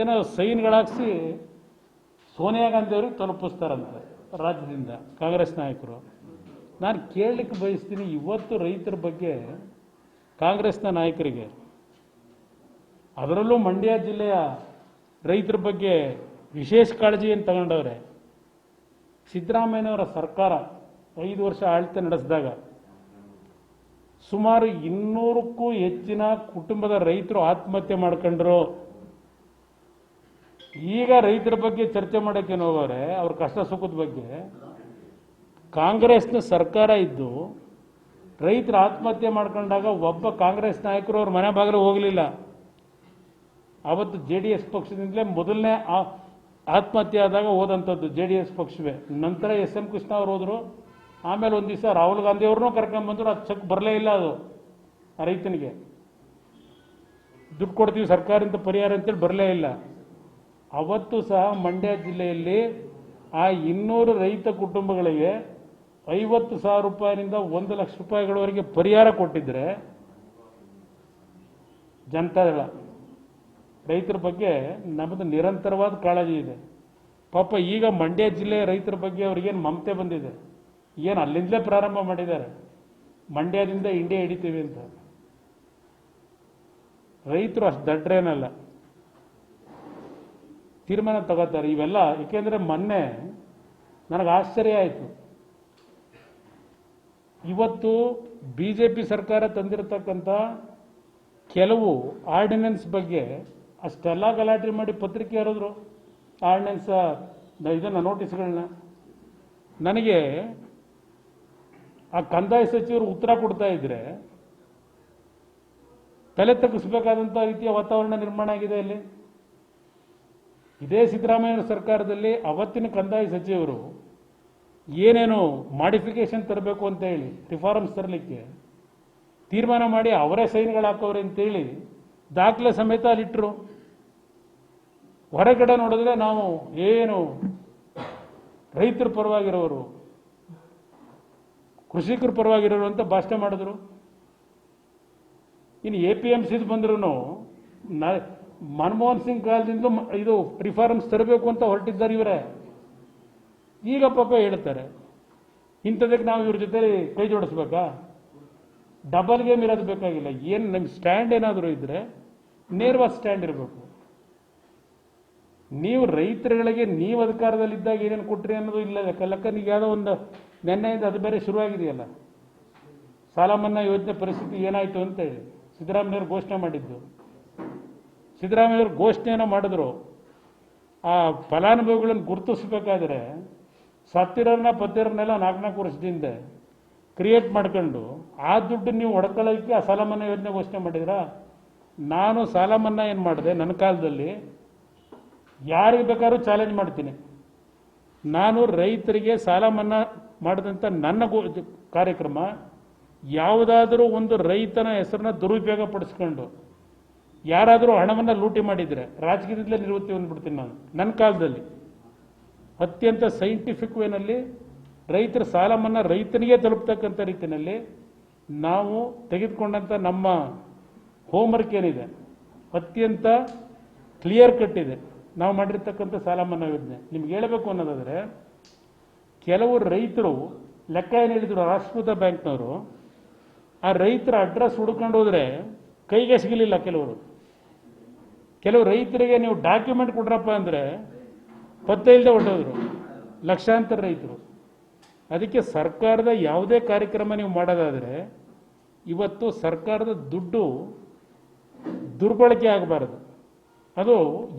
ಏನೋ ಸೈನ್ಗಳಾಗಿಸಿ ಸೋನಿಯಾ ಗಾಂಧಿ ಅವ್ರಿಗೆ ತಲುಪಿಸ್ತಾರಂತೆ ರಾಜ್ಯದಿಂದ ಕಾಂಗ್ರೆಸ್ ನಾಯಕರು. ನಾನು ಕೇಳಲಿಕ್ಕೆ ಬಯಸ್ತೀನಿ, ಇವತ್ತು ರೈತರ ಬಗ್ಗೆ ಕಾಂಗ್ರೆಸ್ನ ನಾಯಕರಿಗೆ, ಅದರಲ್ಲೂ ಮಂಡ್ಯ ಜಿಲ್ಲೆಯ ರೈತರ ಬಗ್ಗೆ ವಿಶೇಷ ಕಾಳಜಿಯನ್ನು ತಗೊಂಡವ್ರೆ. ಸಿದ್ದರಾಮಯ್ಯನವರ ಸರ್ಕಾರ 5 ವರ್ಷ ಆಳ್ವಿಕೆ ನಡೆಸಿದಾಗ ಸುಮಾರು 200ಕ್ಕೂ ಹೆಚ್ಚಿನ ಕುಟುಂಬದ ರೈತರು ಆತ್ಮಹತ್ಯೆ ಮಾಡ್ಕೊಂಡ್ರು. ಈಗ ರೈತರ ಬಗ್ಗೆ ಚರ್ಚೆ ಮಾಡೋಕ್ಕೆ ಹೋಗೋರೆ, ಅವ್ರ ಕಷ್ಟ ಸುಖದ ಬಗ್ಗೆ. ಕಾಂಗ್ರೆಸ್ನ ಸರ್ಕಾರ ಇದ್ದು ರೈತರು ಆತ್ಮಹತ್ಯೆ ಮಾಡ್ಕೊಂಡಾಗ ಒಬ್ಬ ಕಾಂಗ್ರೆಸ್ ನಾಯಕರು ಅವ್ರ ಮನೆ ಬಾಗಿಲು ಹೋಗಲಿಲ್ಲ. ಅವತ್ತು JDS ಪಕ್ಷದಿಂದಲೇ ಮೊದಲನೇ ಆತ್ಮಹತ್ಯೆ ಆದಾಗ ಹೋದಂಥದ್ದು JDS ಪಕ್ಷವೇ. ನಂತರ SM ಕೃಷ್ಣ ಅವರು ಹೋದರು. ಆಮೇಲೆ ಒಂದು ದಿವಸ ರಾಹುಲ್ ಗಾಂಧಿ ಅವ್ರನ್ನೂ ಕರ್ಕೊಂಡ್ಬಂದ್ರು. ಅದು ಚೆಕ್ ಬರಲೇ ಇಲ್ಲ. ಅದು ಆ ರೈತನಿಗೆ ದುಡ್ಡು ಕೊಡ್ತೀವಿ ಸರ್ಕಾರದಿಂದ ಪರಿಹಾರ ಅಂತೇಳಿ ಬರಲೇ ಇಲ್ಲ. ಅವತ್ತು ಸಹ ಮಂಡ್ಯ ಜಿಲ್ಲೆಯಲ್ಲಿ ಆ 200 ರೈತ ಕುಟುಂಬಗಳಿಗೆ 50,000 ರೂಪಾಯಿನಿಂದ 1 ಲಕ್ಷ ರೂಪಾಯಿಗಳವರೆಗೆ ಪರಿಹಾರ ಕೊಟ್ಟಿದ್ರೆ ಜನತಾದಳ ರೈತರ ಬಗ್ಗೆ ನಮ್ಮದು ನಿರಂತರವಾದ ಕಾಳಜಿ ಇದೆ. ಪಾಪ ಈಗ ಮಂಡ್ಯ ಜಿಲ್ಲೆಯ ರೈತರ ಬಗ್ಗೆ ಅವ್ರಿಗೇನು ಮಮತೆ ಬಂದಿದೆ, ಏನು ಅಲ್ಲಿಂದಲೇ ಪ್ರಾರಂಭ ಮಾಡಿದ್ದಾರೆ, ಮಂಡ್ಯದಿಂದ ಇಂಡಿಯಾ ಹಿಡಿತೀವಿ ಅಂತ. ರೈತರು ಅಷ್ಟು ದಡ್ರೇನಲ್ಲ, ತೀರ್ಮಾನ ತಗೋತಾರೆ ಇವೆಲ್ಲ. ಏಕೆಂದರೆ ಮೊನ್ನೆ ನನಗೆ ಆಶ್ಚರ್ಯ ಆಯಿತು. ಇವತ್ತು BJP ಸರ್ಕಾರ ತಂದಿರತಕ್ಕಂಥ ಕೆಲವು ಆರ್ಡಿನೆನ್ಸ್ ಬಗ್ಗೆ ಅಷ್ಟೆಲ್ಲ ಗಲಾಟೆ ಮಾಡಿ ಪತ್ರಿಕೆ ಹರಿದ್ರು. ಆರ್ಡಿನೆನ್ಸ್ ಇದನ್ನು ನೋಟಿಸ್ಗಳನ್ನ ನನಗೆ ಆ ಕಂದಾಯ ಸಚಿವರು ಉತ್ತರ ಕೊಡ್ತಾ ಇದ್ರೆ ತಲೆ ತಗ್ಗಿಸ್ಬೇಕಾದಂಥ ರೀತಿಯ ವಾತಾವರಣ ನಿರ್ಮಾಣ ಆಗಿದೆ ಅಲ್ಲಿ. ಇದೇ ಸಿದ್ದರಾಮಯ್ಯ ಸರ್ಕಾರದಲ್ಲಿ ಅವತ್ತಿನ ಕಂದಾಯ ಸಚಿವರು ಏನೇನು ಮಾಡಿಫಿಕೇಶನ್ ತರಬೇಕು ಅಂತ ಹೇಳಿ, ರಿಫಾರ್ಮ್ಸ್ ತರಲಿಕ್ಕೆ ತೀರ್ಮಾನ ಮಾಡಿ ಅವರೇ ಸೈನ್ಗಳು ಹಾಕೋರೆ ಅಂತೇಳಿ ದಾಖಲೆ ಸಮೇತ ಅಲ್ಲಿಟ್ಟರು. ಹೊರಗಡೆ ನೋಡಿದ್ರೆ ನಾವು ಏನು ರೈತರ ಪರವಾಗಿರೋರು, ಕೃಷಿಕರ ಪರವಾಗಿರೋರು ಅಂತ ಭಾಷಣ ಮಾಡಿದ್ರು. ಇನ್ನು APMC ಬಂದ್ರು ಮನಮೋಹನ್ ಸಿಂಗ್ ಕಾಲದಿಂದ ಇದು ರಿಫಾರ್ಮ್ಸ್ ತರಬೇಕು ಅಂತ ಹೊರಟಿದ್ದಾರೆ ಇವರೇ. ಈಗ ಪಾಪ ಹೇಳ್ತಾರೆ ಇಂಥದಕ್ಕೆ ನಾವು ಇವ್ರ ಜೊತೆ ಕೈ ಜೋಡಿಸ್ಬೇಕಾ? ಡಬಲ್ ಗೇಮ್ ಇರೋದು ಬೇಕಾಗಿಲ್ಲ. ಏನು ನಮ್ಮ ಸ್ಟ್ಯಾಂಡ್ ಏನಾದರೂ ಇದ್ದರೆ ನೇರವಾದ ಸ್ಟ್ಯಾಂಡ್ ಇರಬೇಕು. ನೀವು ರೈತರುಗಳಿಗೆ ನೀವು ಅಧಿಕಾರದಲ್ಲಿದ್ದಾಗ ಏನೇನು ಕೊಟ್ರಿ ಅನ್ನೋದು ಇಲ್ಲ. ಲೆಕ್ಕ ನೀವು ಯಾವುದೋ ಒಂದು ನೆನ್ನೆಯಿಂದ ಅದು ಬೇರೆ ಶುರುವಾಗಿದೆಯಲ್ಲ, ಸಾಲ ಮನ್ನಾ ಯೋಜನೆ ಪರಿಸ್ಥಿತಿ ಏನಾಯಿತು ಅಂತ ಹೇಳಿ ಸಿದ್ದರಾಮಯ್ಯವ್ರು ಘೋಷಣೆ ಮಾಡಿದ್ದು. ಸಿದ್ದರಾಮಯ್ಯವ್ರು ಘೋಷಣೆಯನ್ನು ಮಾಡಿದ್ರು. ಆ ಫಲಾನುಭವಿಗಳನ್ನು ಗುರುತಿಸ್ಬೇಕಾದ್ರೆ ಸತ್ತಿರೋರನ್ನ ಪತ್ತಿರೋರ್ನೆಲ್ಲ 4 ವರ್ಷದಿಂದ ಕ್ರಿಯೇಟ್ ಮಾಡ್ಕೊಂಡು ಆ ದುಡ್ಡು ನೀವು ಹೊಡ್ಕೊಳ್ಳೋಕ್ಕೆ ಆ ಸಾಲ ಮನ್ನಾ ಯೋಜನೆ ಘೋಷಣೆ ಮಾಡಿದ್ರ. ನಾನು ಸಾಲ ಮನ್ನಾ ಏನು ಮಾಡಿದೆ ನನ್ನ ಕಾಲದಲ್ಲಿ, ಯಾರಿಗೆ ಬೇಕಾದ್ರೂ ಚಾಲೆಂಜ್ ಮಾಡ್ತೀನಿ. ನಾನು ರೈತರಿಗೆ ಸಾಲ ಮನ್ನಾ ಮಾಡಿದಂಥ ನನ್ನ ಕಾರ್ಯಕ್ರಮ ಯಾವುದಾದ್ರೂ ಒಂದು ರೈತನ ಹೆಸರನ್ನ ದುರುಪಯೋಗ ಪಡಿಸ್ಕೊಂಡು ಯಾರಾದರೂ ಹಣವನ್ನು ಲೂಟಿ ಮಾಡಿದರೆ ರಾಜಕೀಯದಿಂದಲೇ ನಿವೃತ್ತಿ ಹೊಂದ್ಬಿಡ್ತೀನಿ ನಾನು. ನನ್ನ ಕಾಲದಲ್ಲಿ ಅತ್ಯಂತ ಸೈಂಟಿಫಿಕ್ ವೇನಲ್ಲಿ ರೈತರ ಸಾಲ ಮನ್ನಾ ರೈತನಿಗೆ ತಲುಪ್ತಕ್ಕಂಥ ರೀತಿಯಲ್ಲಿ ನಾವು ತೆಗೆದುಕೊಂಡಂಥ ನಮ್ಮ ಹೋಮ್ವರ್ಕ್ ಏನಿದೆ ಅತ್ಯಂತ ಕ್ಲಿಯರ್ ಕಟ್ ಇದೆ. ನಾವು ಮಾಡಿರ್ತಕ್ಕಂಥ ಸಾಲ ಮನ್ನಾ ಯೋಜನೆ ನಿಮ್ಗೆ ಹೇಳಬೇಕು ಅನ್ನೋದಾದರೆ, ಕೆಲವು ರೈತರು ಲೆಕ್ಕ ಏನು ಹೇಳಿದ್ರು ರಾಷ್ಟ್ರೀಕೃತ ಬ್ಯಾಂಕ್ನವರು, ಆ ರೈತರ ಅಡ್ರೆಸ್ ಹುಡ್ಕೊಂಡು ಹೋದರೆ ಕೈಗೆ ಸಿಗಲಿಲ್ಲ. ಕೆಲವು ರೈತರಿಗೆ ನೀವು ಡಾಕ್ಯುಮೆಂಟ್ ಕೊಡ್ರಪ್ಪ ಅಂದರೆ ಪತ್ತೆ ಇಲ್ಲದೆ ಹೊರಟೋದ್ರು ಲಕ್ಷಾಂತರ ರೈತರು. ಅದಕ್ಕೆ ಸರ್ಕಾರದ ಯಾವುದೇ ಕಾರ್ಯಕ್ರಮ ನೀವು ಮಾಡೋದಾದರೆ ಇವತ್ತು ಸರ್ಕಾರದ ದುಡ್ಡು ದುರ್ಬಳಕೆ ಆಗಬಾರದು. ಅದು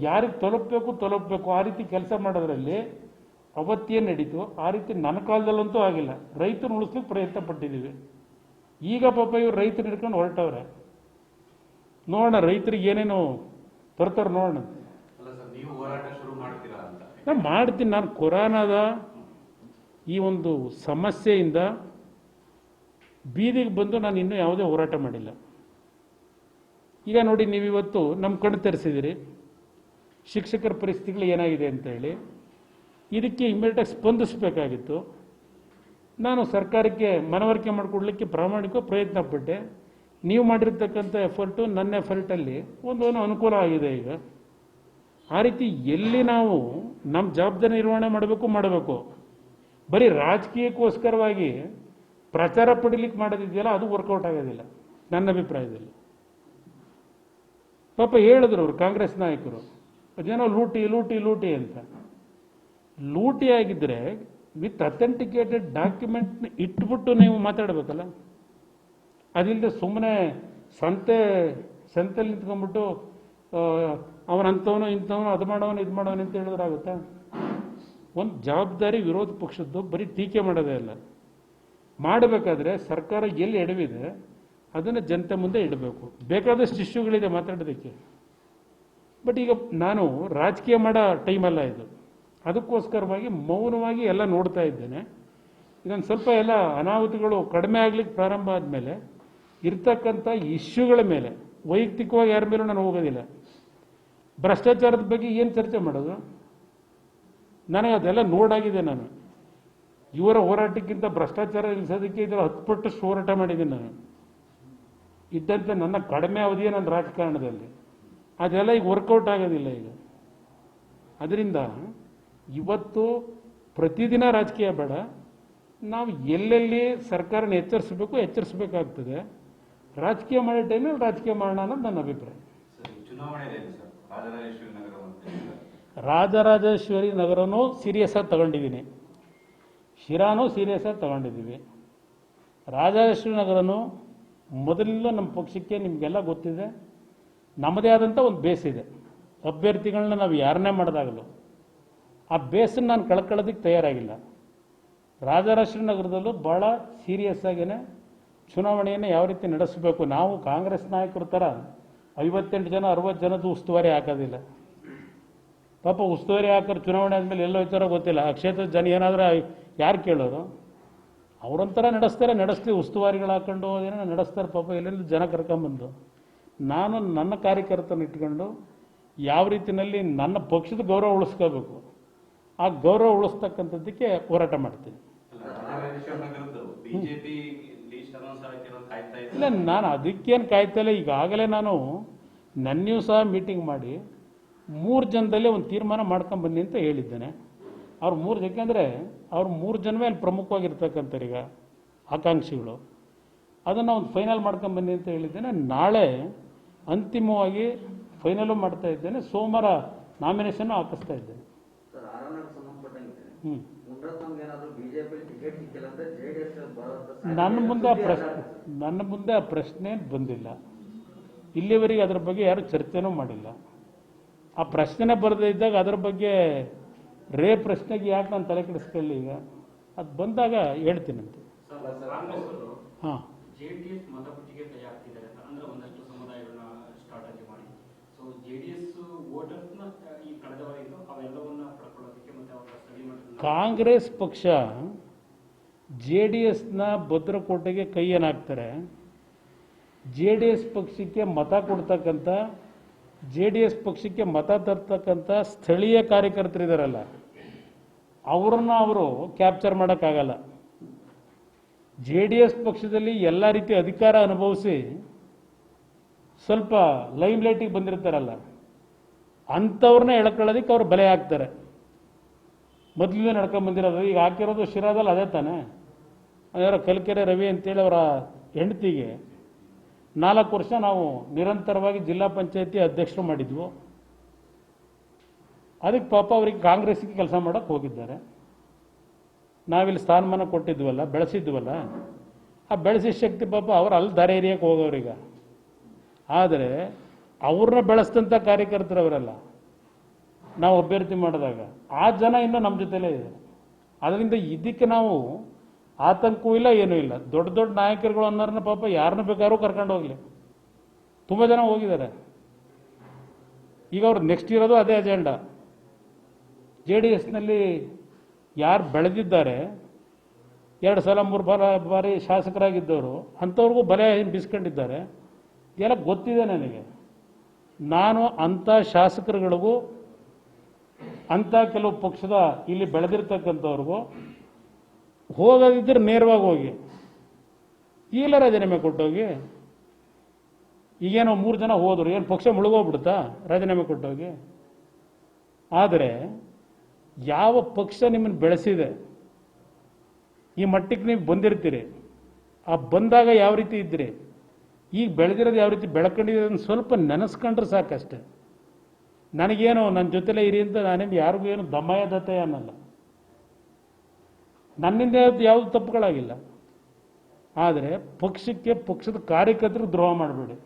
ಯಾರಿಗೆ ತಲುಪಬೇಕು ಆ ರೀತಿ ಕೆಲಸ ಮಾಡೋದ್ರಲ್ಲಿ ಅವತ್ತೇನು ನಡೀತು ಆ ರೀತಿ ನನ್ನ ಕಾಲದಲ್ಲಂತೂ ಆಗಿಲ್ಲ. ರೈತರು ಉಳಿಸ್ಲಿಕ್ಕೆ ಪ್ರಯತ್ನ ಪಟ್ಟಿದ್ದೀವಿ. ಈಗ ಪಾಪ ಇವ್ರು ರೈತರು ಹಿಡ್ಕೊಂಡು ಹೊರಟವ್ರೆ. ನೋಡೋಣ ರೈತರಿಗೆ ಏನೇನು ತರ್ತಾರೆ ನೋಡೋಣ. ನಾನು ಮಾಡ್ತೀನಿ. ನಾನು ಕೊರೋನಾದ ಈ ಒಂದು ಸಮಸ್ಯೆಯಿಂದ ಬೀದಿಗೆ ಬಂದು ನಾನು ಇನ್ನೂ ಯಾವುದೇ ಹೋರಾಟ ಮಾಡಿಲ್ಲ. ಈಗ ನೋಡಿ, ನೀವಿವತ್ತು ನಮ್ಮ ಕಣ್ಣು ತೆರೆಸಿದಿರಿ ಶಿಕ್ಷಕರ ಪರಿಸ್ಥಿತಿಗಳು ಏನಾಗಿದೆ ಅಂತ ಹೇಳಿ. ಇದಕ್ಕೆ ಇಮಿಡಿಯೇಟಾಗಿ ಸ್ಪಂದಿಸಬೇಕಾಗಿತ್ತು. ನಾನು ಸರ್ಕಾರಕ್ಕೆ ಮನವರಿಕೆ ಮಾಡಿಕೊಡ್ಲಿಕ್ಕೆ ಪ್ರಾಮಾಣಿಕ ಪ್ರಯತ್ನ ಪಟ್ಟೆ. ನೀವು ಮಾಡಿರ್ತಕ್ಕಂಥ ಎಫರ್ಟು ನನ್ನ ಎಫರ್ಟಲ್ಲಿ ಒಂದು ಅನುಕೂಲ ಆಗಿದೆ. ಈಗ ಆ ರೀತಿ ಎಲ್ಲಿ ನಾವು ನಮ್ಮ ಜವಾಬ್ದಾರಿ ನಿರ್ವಹಣೆ ಮಾಡಬೇಕು. ಬರೀ ರಾಜಕೀಯಕ್ಕೋಸ್ಕರವಾಗಿ ಪ್ರಚಾರ ಪಡಿಲಿಕ್ಕೆ ಮಾಡೋದಿದೆಯಲ್ಲ ಅದು ವರ್ಕೌಟ್ ಆಗೋದಿಲ್ಲ ನನ್ನ ಅಭಿಪ್ರಾಯದಲ್ಲಿ. ಪಾಪ ಹೇಳಿದ್ರು ಅವರು ಕಾಂಗ್ರೆಸ್ ನಾಯಕರು ಅದೇನೋ ಲೂಟಿ ಲೂಟಿ ಲೂಟಿ ಅಂತ. ಲೂಟಿ ಆಗಿದ್ರೆ ವಿತ್ ಅಥೆಂಟಿಕೇಟೆಡ್ ಡಾಕ್ಯುಮೆಂಟ್ನ ಇಟ್ಬಿಟ್ಟು ನೀವು ಮಾತಾಡಬೇಕಲ್ಲ. ಅದಿಲ್ಲದೆ ಸುಮ್ಮನೆ ಸಂತೆಯಲ್ಲಿ ನಿಂತ್ಕೊಂಡ್ಬಿಟ್ಟು ಅವನಂಥವನು ಇಂಥವನು ಅದು ಮಾಡೋನು ಇದು ಮಾಡೋನು ಅಂತ ಹೇಳಿದ್ರಾಗುತ್ತಾ? ಒಂದು ಜವಾಬ್ದಾರಿ ವಿರೋಧ ಪಕ್ಷದ್ದು ಬರೀ ಟೀಕೆ ಮಾಡೋದೇ ಅಲ್ಲ, ಮಾಡಬೇಕಾದ್ರೆ ಸರ್ಕಾರ ಎಲ್ಲಿ ಎಡವಿದೆ ಅದನ್ನು ಜನತೆ ಮುಂದೆ ಇಡಬೇಕು. ಬೇಕಾದಷ್ಟು ಇಶ್ಯೂಗಳಿದೆ ಮಾತಾಡೋದಕ್ಕೆ. ಬಟ್ ಈಗ ನಾನು ರಾಜಕೀಯ ಮಾಡೋ ಟೈಮಲ್ಲ ಇದು, ಅದಕ್ಕೋಸ್ಕರವಾಗಿ ಮೌನವಾಗಿ ಎಲ್ಲ ನೋಡ್ತಾ ಇದ್ದೇನೆ. ಇದೊಂದು ಸ್ವಲ್ಪ ಎಲ್ಲ ಅನಾಹುತಗಳು ಕಡಿಮೆ ಆಗ್ಲಿಕ್ಕೆ ಪ್ರಾರಂಭ ಆದಮೇಲೆ ಇರ್ತಕ್ಕಂಥ ಇಶ್ಯೂಗಳ ಮೇಲೆ ವೈಯಕ್ತಿಕವಾಗಿ ಯಾರ ಮೇಲೂ ನಾನು ಹೋಗೋದಿಲ್ಲ. ಭ್ರಷ್ಟಾಚಾರದ ಬಗ್ಗೆ ಏನು ಚರ್ಚೆ ಮಾಡೋದು? ನನಗೆ ಅದೆಲ್ಲ ನೋಡಾಗಿದೆ. ನಾನು ಇವರ ಹೋರಾಟಕ್ಕಿಂತ ಭ್ರಷ್ಟಾಚಾರ ನಿಲ್ಲಿಸೋದಕ್ಕೆ ಇದರ 10 ಪಟ್ಟಷ್ಟು ಹೋರಾಟ ಮಾಡಿದ್ದೀನಿ ನಾನು ಇದ್ದಂತೆ ನನ್ನ ಕಡಿಮೆ ಅವಧಿಯೇ ನನ್ನ ರಾಜಕಾರಣದಲ್ಲಿ. ಅದೆಲ್ಲ ಈಗ ವರ್ಕೌಟ್ ಆಗೋದಿಲ್ಲ ಈಗ. ಅದರಿಂದ ಇವತ್ತು ಪ್ರತಿದಿನ ರಾಜಕೀಯ ಬೇಡ, ನಾವು ಎಲ್ಲೆಲ್ಲಿ ಸರ್ಕಾರನ ಎಚ್ಚರಿಸಬೇಕಾಗ್ತದೆ. ರಾಜಕೀಯ ಮಾಡೋ ಟೈಮಲ್ಲಿ ರಾಜಕೀಯ ಮಾಡೋಣ ಅನ್ನೋದು ನನ್ನ ಅಭಿಪ್ರಾಯ. ರಾಜರಾಜೇಶ್ವರಿ ನಗರನೂ ಸೀರಿಯಸ್ ಆಗಿ ತಗೊಂಡಿದ್ದೀನಿ, ಶಿರಾನೂ ಸೀರಿಯಸ್ ಆಗಿ ತಗೊಂಡಿದ್ದೀವಿ. ರಾಜರಾಜೇಶ್ವರಿ ನಗರನೂ ಮೊದಲಿಂದ ನಮ್ಮ ಪಕ್ಷಕ್ಕೆ ನಿಮಗೆಲ್ಲ ಗೊತ್ತಿದೆ, ನಮ್ಮದೇ ಆದಂಥ ಒಂದು ಬೇಸ್ ಇದೆ. ಅಭ್ಯರ್ಥಿಗಳನ್ನ ನಾವು ಯಾರನ್ನೇ ಮಾಡಿದಾಗಲೂ ಆ ಬೇಸನ್ನು ನಾನು ಕಳ್ಕೊಳ್ಳೋದಕ್ಕೆ ತಯಾರಾಗಿಲ್ಲ. ರಾಜರಾಜೇಶ್ವರಿ ನಗರದಲ್ಲೂ ಭಾಳ ಸೀರಿಯಸ್ ಆಗೇನೆ ಚುನಾವಣೆಯನ್ನು ಯಾವ ರೀತಿ ನಡೆಸಬೇಕು. ನಾವು ಕಾಂಗ್ರೆಸ್ ನಾಯಕರ ಥರ 58 ಜನ 60 ಜನದ್ದು ಉಸ್ತುವಾರಿ ಹಾಕೋದಿಲ್ಲ. ಪಾಪ ಉಸ್ತುವಾರಿ ಹಾಕೋರು ಚುನಾವಣೆ ಆದಮೇಲೆ ಎಲ್ಲೋ ವಿಚಾರ ಗೊತ್ತಿಲ್ಲ. ಆ ಕ್ಷೇತ್ರದ ಜನ ಏನಾದರೂ ಯಾರು ಕೇಳೋರು? ಅವರೊಂಥರ ನಡೆಸ್ಲಿ, ಉಸ್ತುವಾರಿಗಳು ಹಾಕೊಂಡು ಏನೋ ನಡೆಸ್ತಾರೆ. ಪಾಪ ಎಲ್ಲೆಲ್ಲಿ ಜನ ಕರ್ಕೊಂಬಂದು ನಾನು ನನ್ನ ಕಾರ್ಯಕರ್ತನ ಇಟ್ಕೊಂಡು ಯಾವ ರೀತಿಯಲ್ಲಿ ನನ್ನ ಪಕ್ಷದ ಗೌರವ ಉಳಿಸ್ಕೋಬೇಕು, ಆ ಗೌರವ ಉಳಿಸ್ತಕ್ಕಂಥದ್ದಕ್ಕೆ ಹೋರಾಟ ಮಾಡ್ತೀನಿ. ಇಲ್ಲ, ನಾನು ಅದಕ್ಕೇನು ಕಾಯ್ತಾ ಇಲ್ಲ. ಈಗಾಗಲೇ ನಾನು ನನ್ನೂ ಸಹ ಮೀಟಿಂಗ್ ಮಾಡಿ 3 ಜನದಲ್ಲೇ ಒಂದು ತೀರ್ಮಾನ ಮಾಡ್ಕೊಂಬನ್ನಿ ಅಂತ ಹೇಳಿದ್ದೇನೆ. ಅವ್ರು 3 ಯಾಕೆಂದರೆ ಅವ್ರು 3 ಜನವೇ ಅಲ್ಲಿ ಪ್ರಮುಖವಾಗಿರ್ತಕ್ಕಂಥವ್ರು ಈಗ ಆಕಾಂಕ್ಷಿಗಳು. ಅದನ್ನು ಒಂದು ಫೈನಲ್ ಮಾಡ್ಕೊಂಬನ್ನಿ ಅಂತ ಹೇಳಿದ್ದೇನೆ. ನಾಳೆ ಅಂತಿಮವಾಗಿ ಫೈನಲು ಮಾಡ್ತಾ ಇದ್ದೇನೆ. ಸೋಮವಾರ ನಾಮಿನೇಷನ್ ಹಾಕಿಸ್ತಾ ಇದ್ದೇನೆ. ನನ್ನ ಮುಂದೆ ಆ ಪ್ರಶ್ನೆ ಬಂದಿಲ್ಲ. ಇಲ್ಲಿವರೆಗೆ ಅದರ ಬಗ್ಗೆ ಯಾರು ಚರ್ಚೆನೂ ಮಾಡಿಲ್ಲ. ಆ ಪ್ರಶ್ನೆ ಬರದೇ ಇದ್ದಾಗ ಅದರ ಬಗ್ಗೆ ಪ್ರಶ್ನೆಗೆ ಯಾಕೆ ನಾನು ತಲೆ ಕೆಡಿಸ್ಕೊಳ್ಳಿ? ಈಗ ಅದು ಬಂದಾಗ ಹೇಳ್ತೀನಂತೆ. ಹಾಂ, ಜೆಡಿಎಸ್ ಮತಪಟ್ಟಿಗೆ ಕೈ ಹಾಕ್ತಿದ್ದಾರೆ ಅಂದ್ರೆ ಒಂದಷ್ಟು ಸಮುದಾಯಗಳನ್ನ ಸ್ಟಾರ್ಟ್ ಆಗಿ ಮಾಡಿ. ಸೊ ಜೆಡಿಎಸ್ ವೋಟರ್ಸ್ನ ಈ ಕಳೆದ ಬಾರಿಗೂ ಅವೆಲ್ಲವನ್ನ ಪಡ್ಕೊಳ್ಳೋದಕ್ಕೆ ಮತ್ತೆ ಅವರ ಸ್ಟಡಿ ಮಾಡೋದನ್ನ ಕಾಂಗ್ರೆಸ್ ಪಕ್ಷ JDSನ ಭದ್ರಕೋಟೆಗೆ ಕೈ ಏನಾಗ್ತಾರೆ? JDS ಪಕ್ಷಕ್ಕೆ ಮತ ಕೊಡ್ತಕ್ಕಂಥ, JDS ಪಕ್ಷಕ್ಕೆ ಮತ ತರ್ತಕ್ಕಂಥ ಸ್ಥಳೀಯ ಕಾರ್ಯಕರ್ತರಿದ್ದಾರಲ್ಲ, ಅವ್ರನ್ನ ಅವರು ಕ್ಯಾಪ್ಚರ್ ಮಾಡೋಕ್ಕಾಗಲ್ಲ. JDS ಪಕ್ಷದಲ್ಲಿ ಎಲ್ಲ ರೀತಿ ಅಧಿಕಾರ ಅನುಭವಿಸಿ ಸ್ವಲ್ಪ ಲೈಮ್ ಲೈಟಿಗೆ ಬಂದಿರ್ತಾರಲ್ಲ, ಅಂಥವ್ರನ್ನ ಎಳ್ಕೊಳ್ಳೋದಕ್ಕೆ ಅವ್ರು ಬಲೆ ಹಾಕ್ತಾರೆ. ಮೊದಲಿಂದ ನಡ್ಕೊಂಡು ಬಂದಿರೋದು. ಈಗ ಹಾಕಿರೋದು ಶಿರಾದಲ್ಲಿ ಅದೇ ತಾನೆ. ಅದರ ಕಲ್ಕೆರೆ ರವಿ ಅಂತೇಳಿ ಅವರ ಹೆಂಡತಿಗೆ 4 ವರ್ಷ ನಾವು ನಿರಂತರವಾಗಿ ಜಿಲ್ಲಾ ಪಂಚಾಯತಿ ಅಧ್ಯಕ್ಷರು ಮಾಡಿದ್ವು. ಅದಕ್ಕೆ ಪಾಪ ಅವ್ರಿಗೆ ಕಾಂಗ್ರೆಸ್ಗೆ ಕೆಲಸ ಮಾಡೋಕ್ಕೆ ಹೋಗಿದ್ದಾರೆ. ನಾವಿಲ್ಲಿ ಸ್ಥಾನಮಾನ ಕೊಟ್ಟಿದ್ವಲ್ಲ, ಬೆಳೆಸಿದ್ವಲ್ಲ, ಆ ಬೆಳೆಸಿದ ಶಕ್ತಿ ಪಾಪ ಅವ್ರು ಅಲ್ಲಿ ದಾರಿ ಏರಿಯಕ್ಕೆ ಹೋಗೋರೀಗ. ಆದರೆ ಅವ್ರನ್ನ ಬೆಳೆಸಿದಂಥ ಕಾರ್ಯಕರ್ತರು ಅವರೆಲ್ಲ ನಾವು ಅಭ್ಯರ್ಥಿ ಮಾಡಿದಾಗ ಆ ಜನ ಇನ್ನೂ ನಮ್ಮ ಜೊತೆಲೇ ಇದೆ. ಅದರಿಂದ ಇದಕ್ಕೆ ನಾವು ಆತಂಕವೂ ಇಲ್ಲ, ಏನೂ ಇಲ್ಲ. ದೊಡ್ಡ ದೊಡ್ಡ ನಾಯಕರುಗಳು ಅನ್ನೋರನ್ನ ಪಾಪ ಯಾರನ್ನ ಬೇಕಾದ್ರೂ ಕರ್ಕೊಂಡು ಹೋಗಲಿ, ತುಂಬ ಜನ ಹೋಗಿದ್ದಾರೆ. ಈಗ ಅವ್ರು ನೆಕ್ಸ್ಟ್ ಇರೋದು ಅದೇ ಅಜೆಂಡಾ. JDSನಲ್ಲಿ ಯಾರು ಬೆಳೆದಿದ್ದಾರೆ, 2 ಸಲ 3 ಬಾರಿ ಶಾಸಕರಾಗಿದ್ದವರು, ಅಂಥವ್ರಿಗೂ ಬಲೆ ಬೀಸ್ಕೊಂಡಿದ್ದಾರೆ. ಇದೆಲ್ಲ ಗೊತ್ತಿದೆ ನನಗೆ. ನಾನು ಅಂಥ ಶಾಸಕರುಗಳಿಗೂ ಅಂಥ ಕೆಲವು ಪಕ್ಷದ ಇಲ್ಲಿ ಬೆಳೆದಿರ್ತಕ್ಕಂಥವ್ರಿಗೂ ಹೋಗೋದಿದ್ದರೆ ನೇರವಾಗಿ ಹೋಗಿ, ಈಗಲೇ ರಾಜೀನಾಮೆ ಕೊಟ್ಟೋಗಿ. ಈಗೇನೋ 3 ಜನ ಹೋದರು, ಏನು ಪಕ್ಷ ಮುಳುಗೋಗ್ಬಿಡುತ್ತಾ ರಾಜೀನಾಮೆ ಕೊಟ್ಟೋಗಿ? ಆದರೆ ಯಾವ ಪಕ್ಷ ನಿಮ್ಮನ್ನು ಬೆಳೆಸಿದೆ, ಈ ಮಟ್ಟಕ್ಕೆ ನೀವು ಬಂದಿರ್ತೀರಿ, ಆ ಬಂದಾಗ ಯಾವ ರೀತಿ ಇದ್ರಿ, ಈಗ ಬೆಳೆದಿರೋದು ಯಾವ ರೀತಿ ಬೆಳ್ಕೊಂಡಿದೆ ಅಂತ ಸ್ವಲ್ಪ ನೆನೆಸ್ಕೊಂಡ್ರೆ ಸಾಕಷ್ಟೆ. ನನಗೇನು ನನ್ನ ಜೊತೆಲೇ ಇರಿ ಅಂತ ನಾನೇನು ಯಾರಿಗೂ ಏನು ದಮ್ಮಯ ದತ್ತಯ ಅನ್ನಲ್ಲ. ನನ್ನಿಂದ ಯಾವುದು ತಪ್ಪುಗಳಾಗಿಲ್ಲ. ಆದರೆ ಪಕ್ಷಕ್ಕೆ, ಪಕ್ಷದ ಕಾರ್ಯಕರ್ತರಿಗೆ ದ್ರೋಹ ಮಾಡಬೇಡಿ.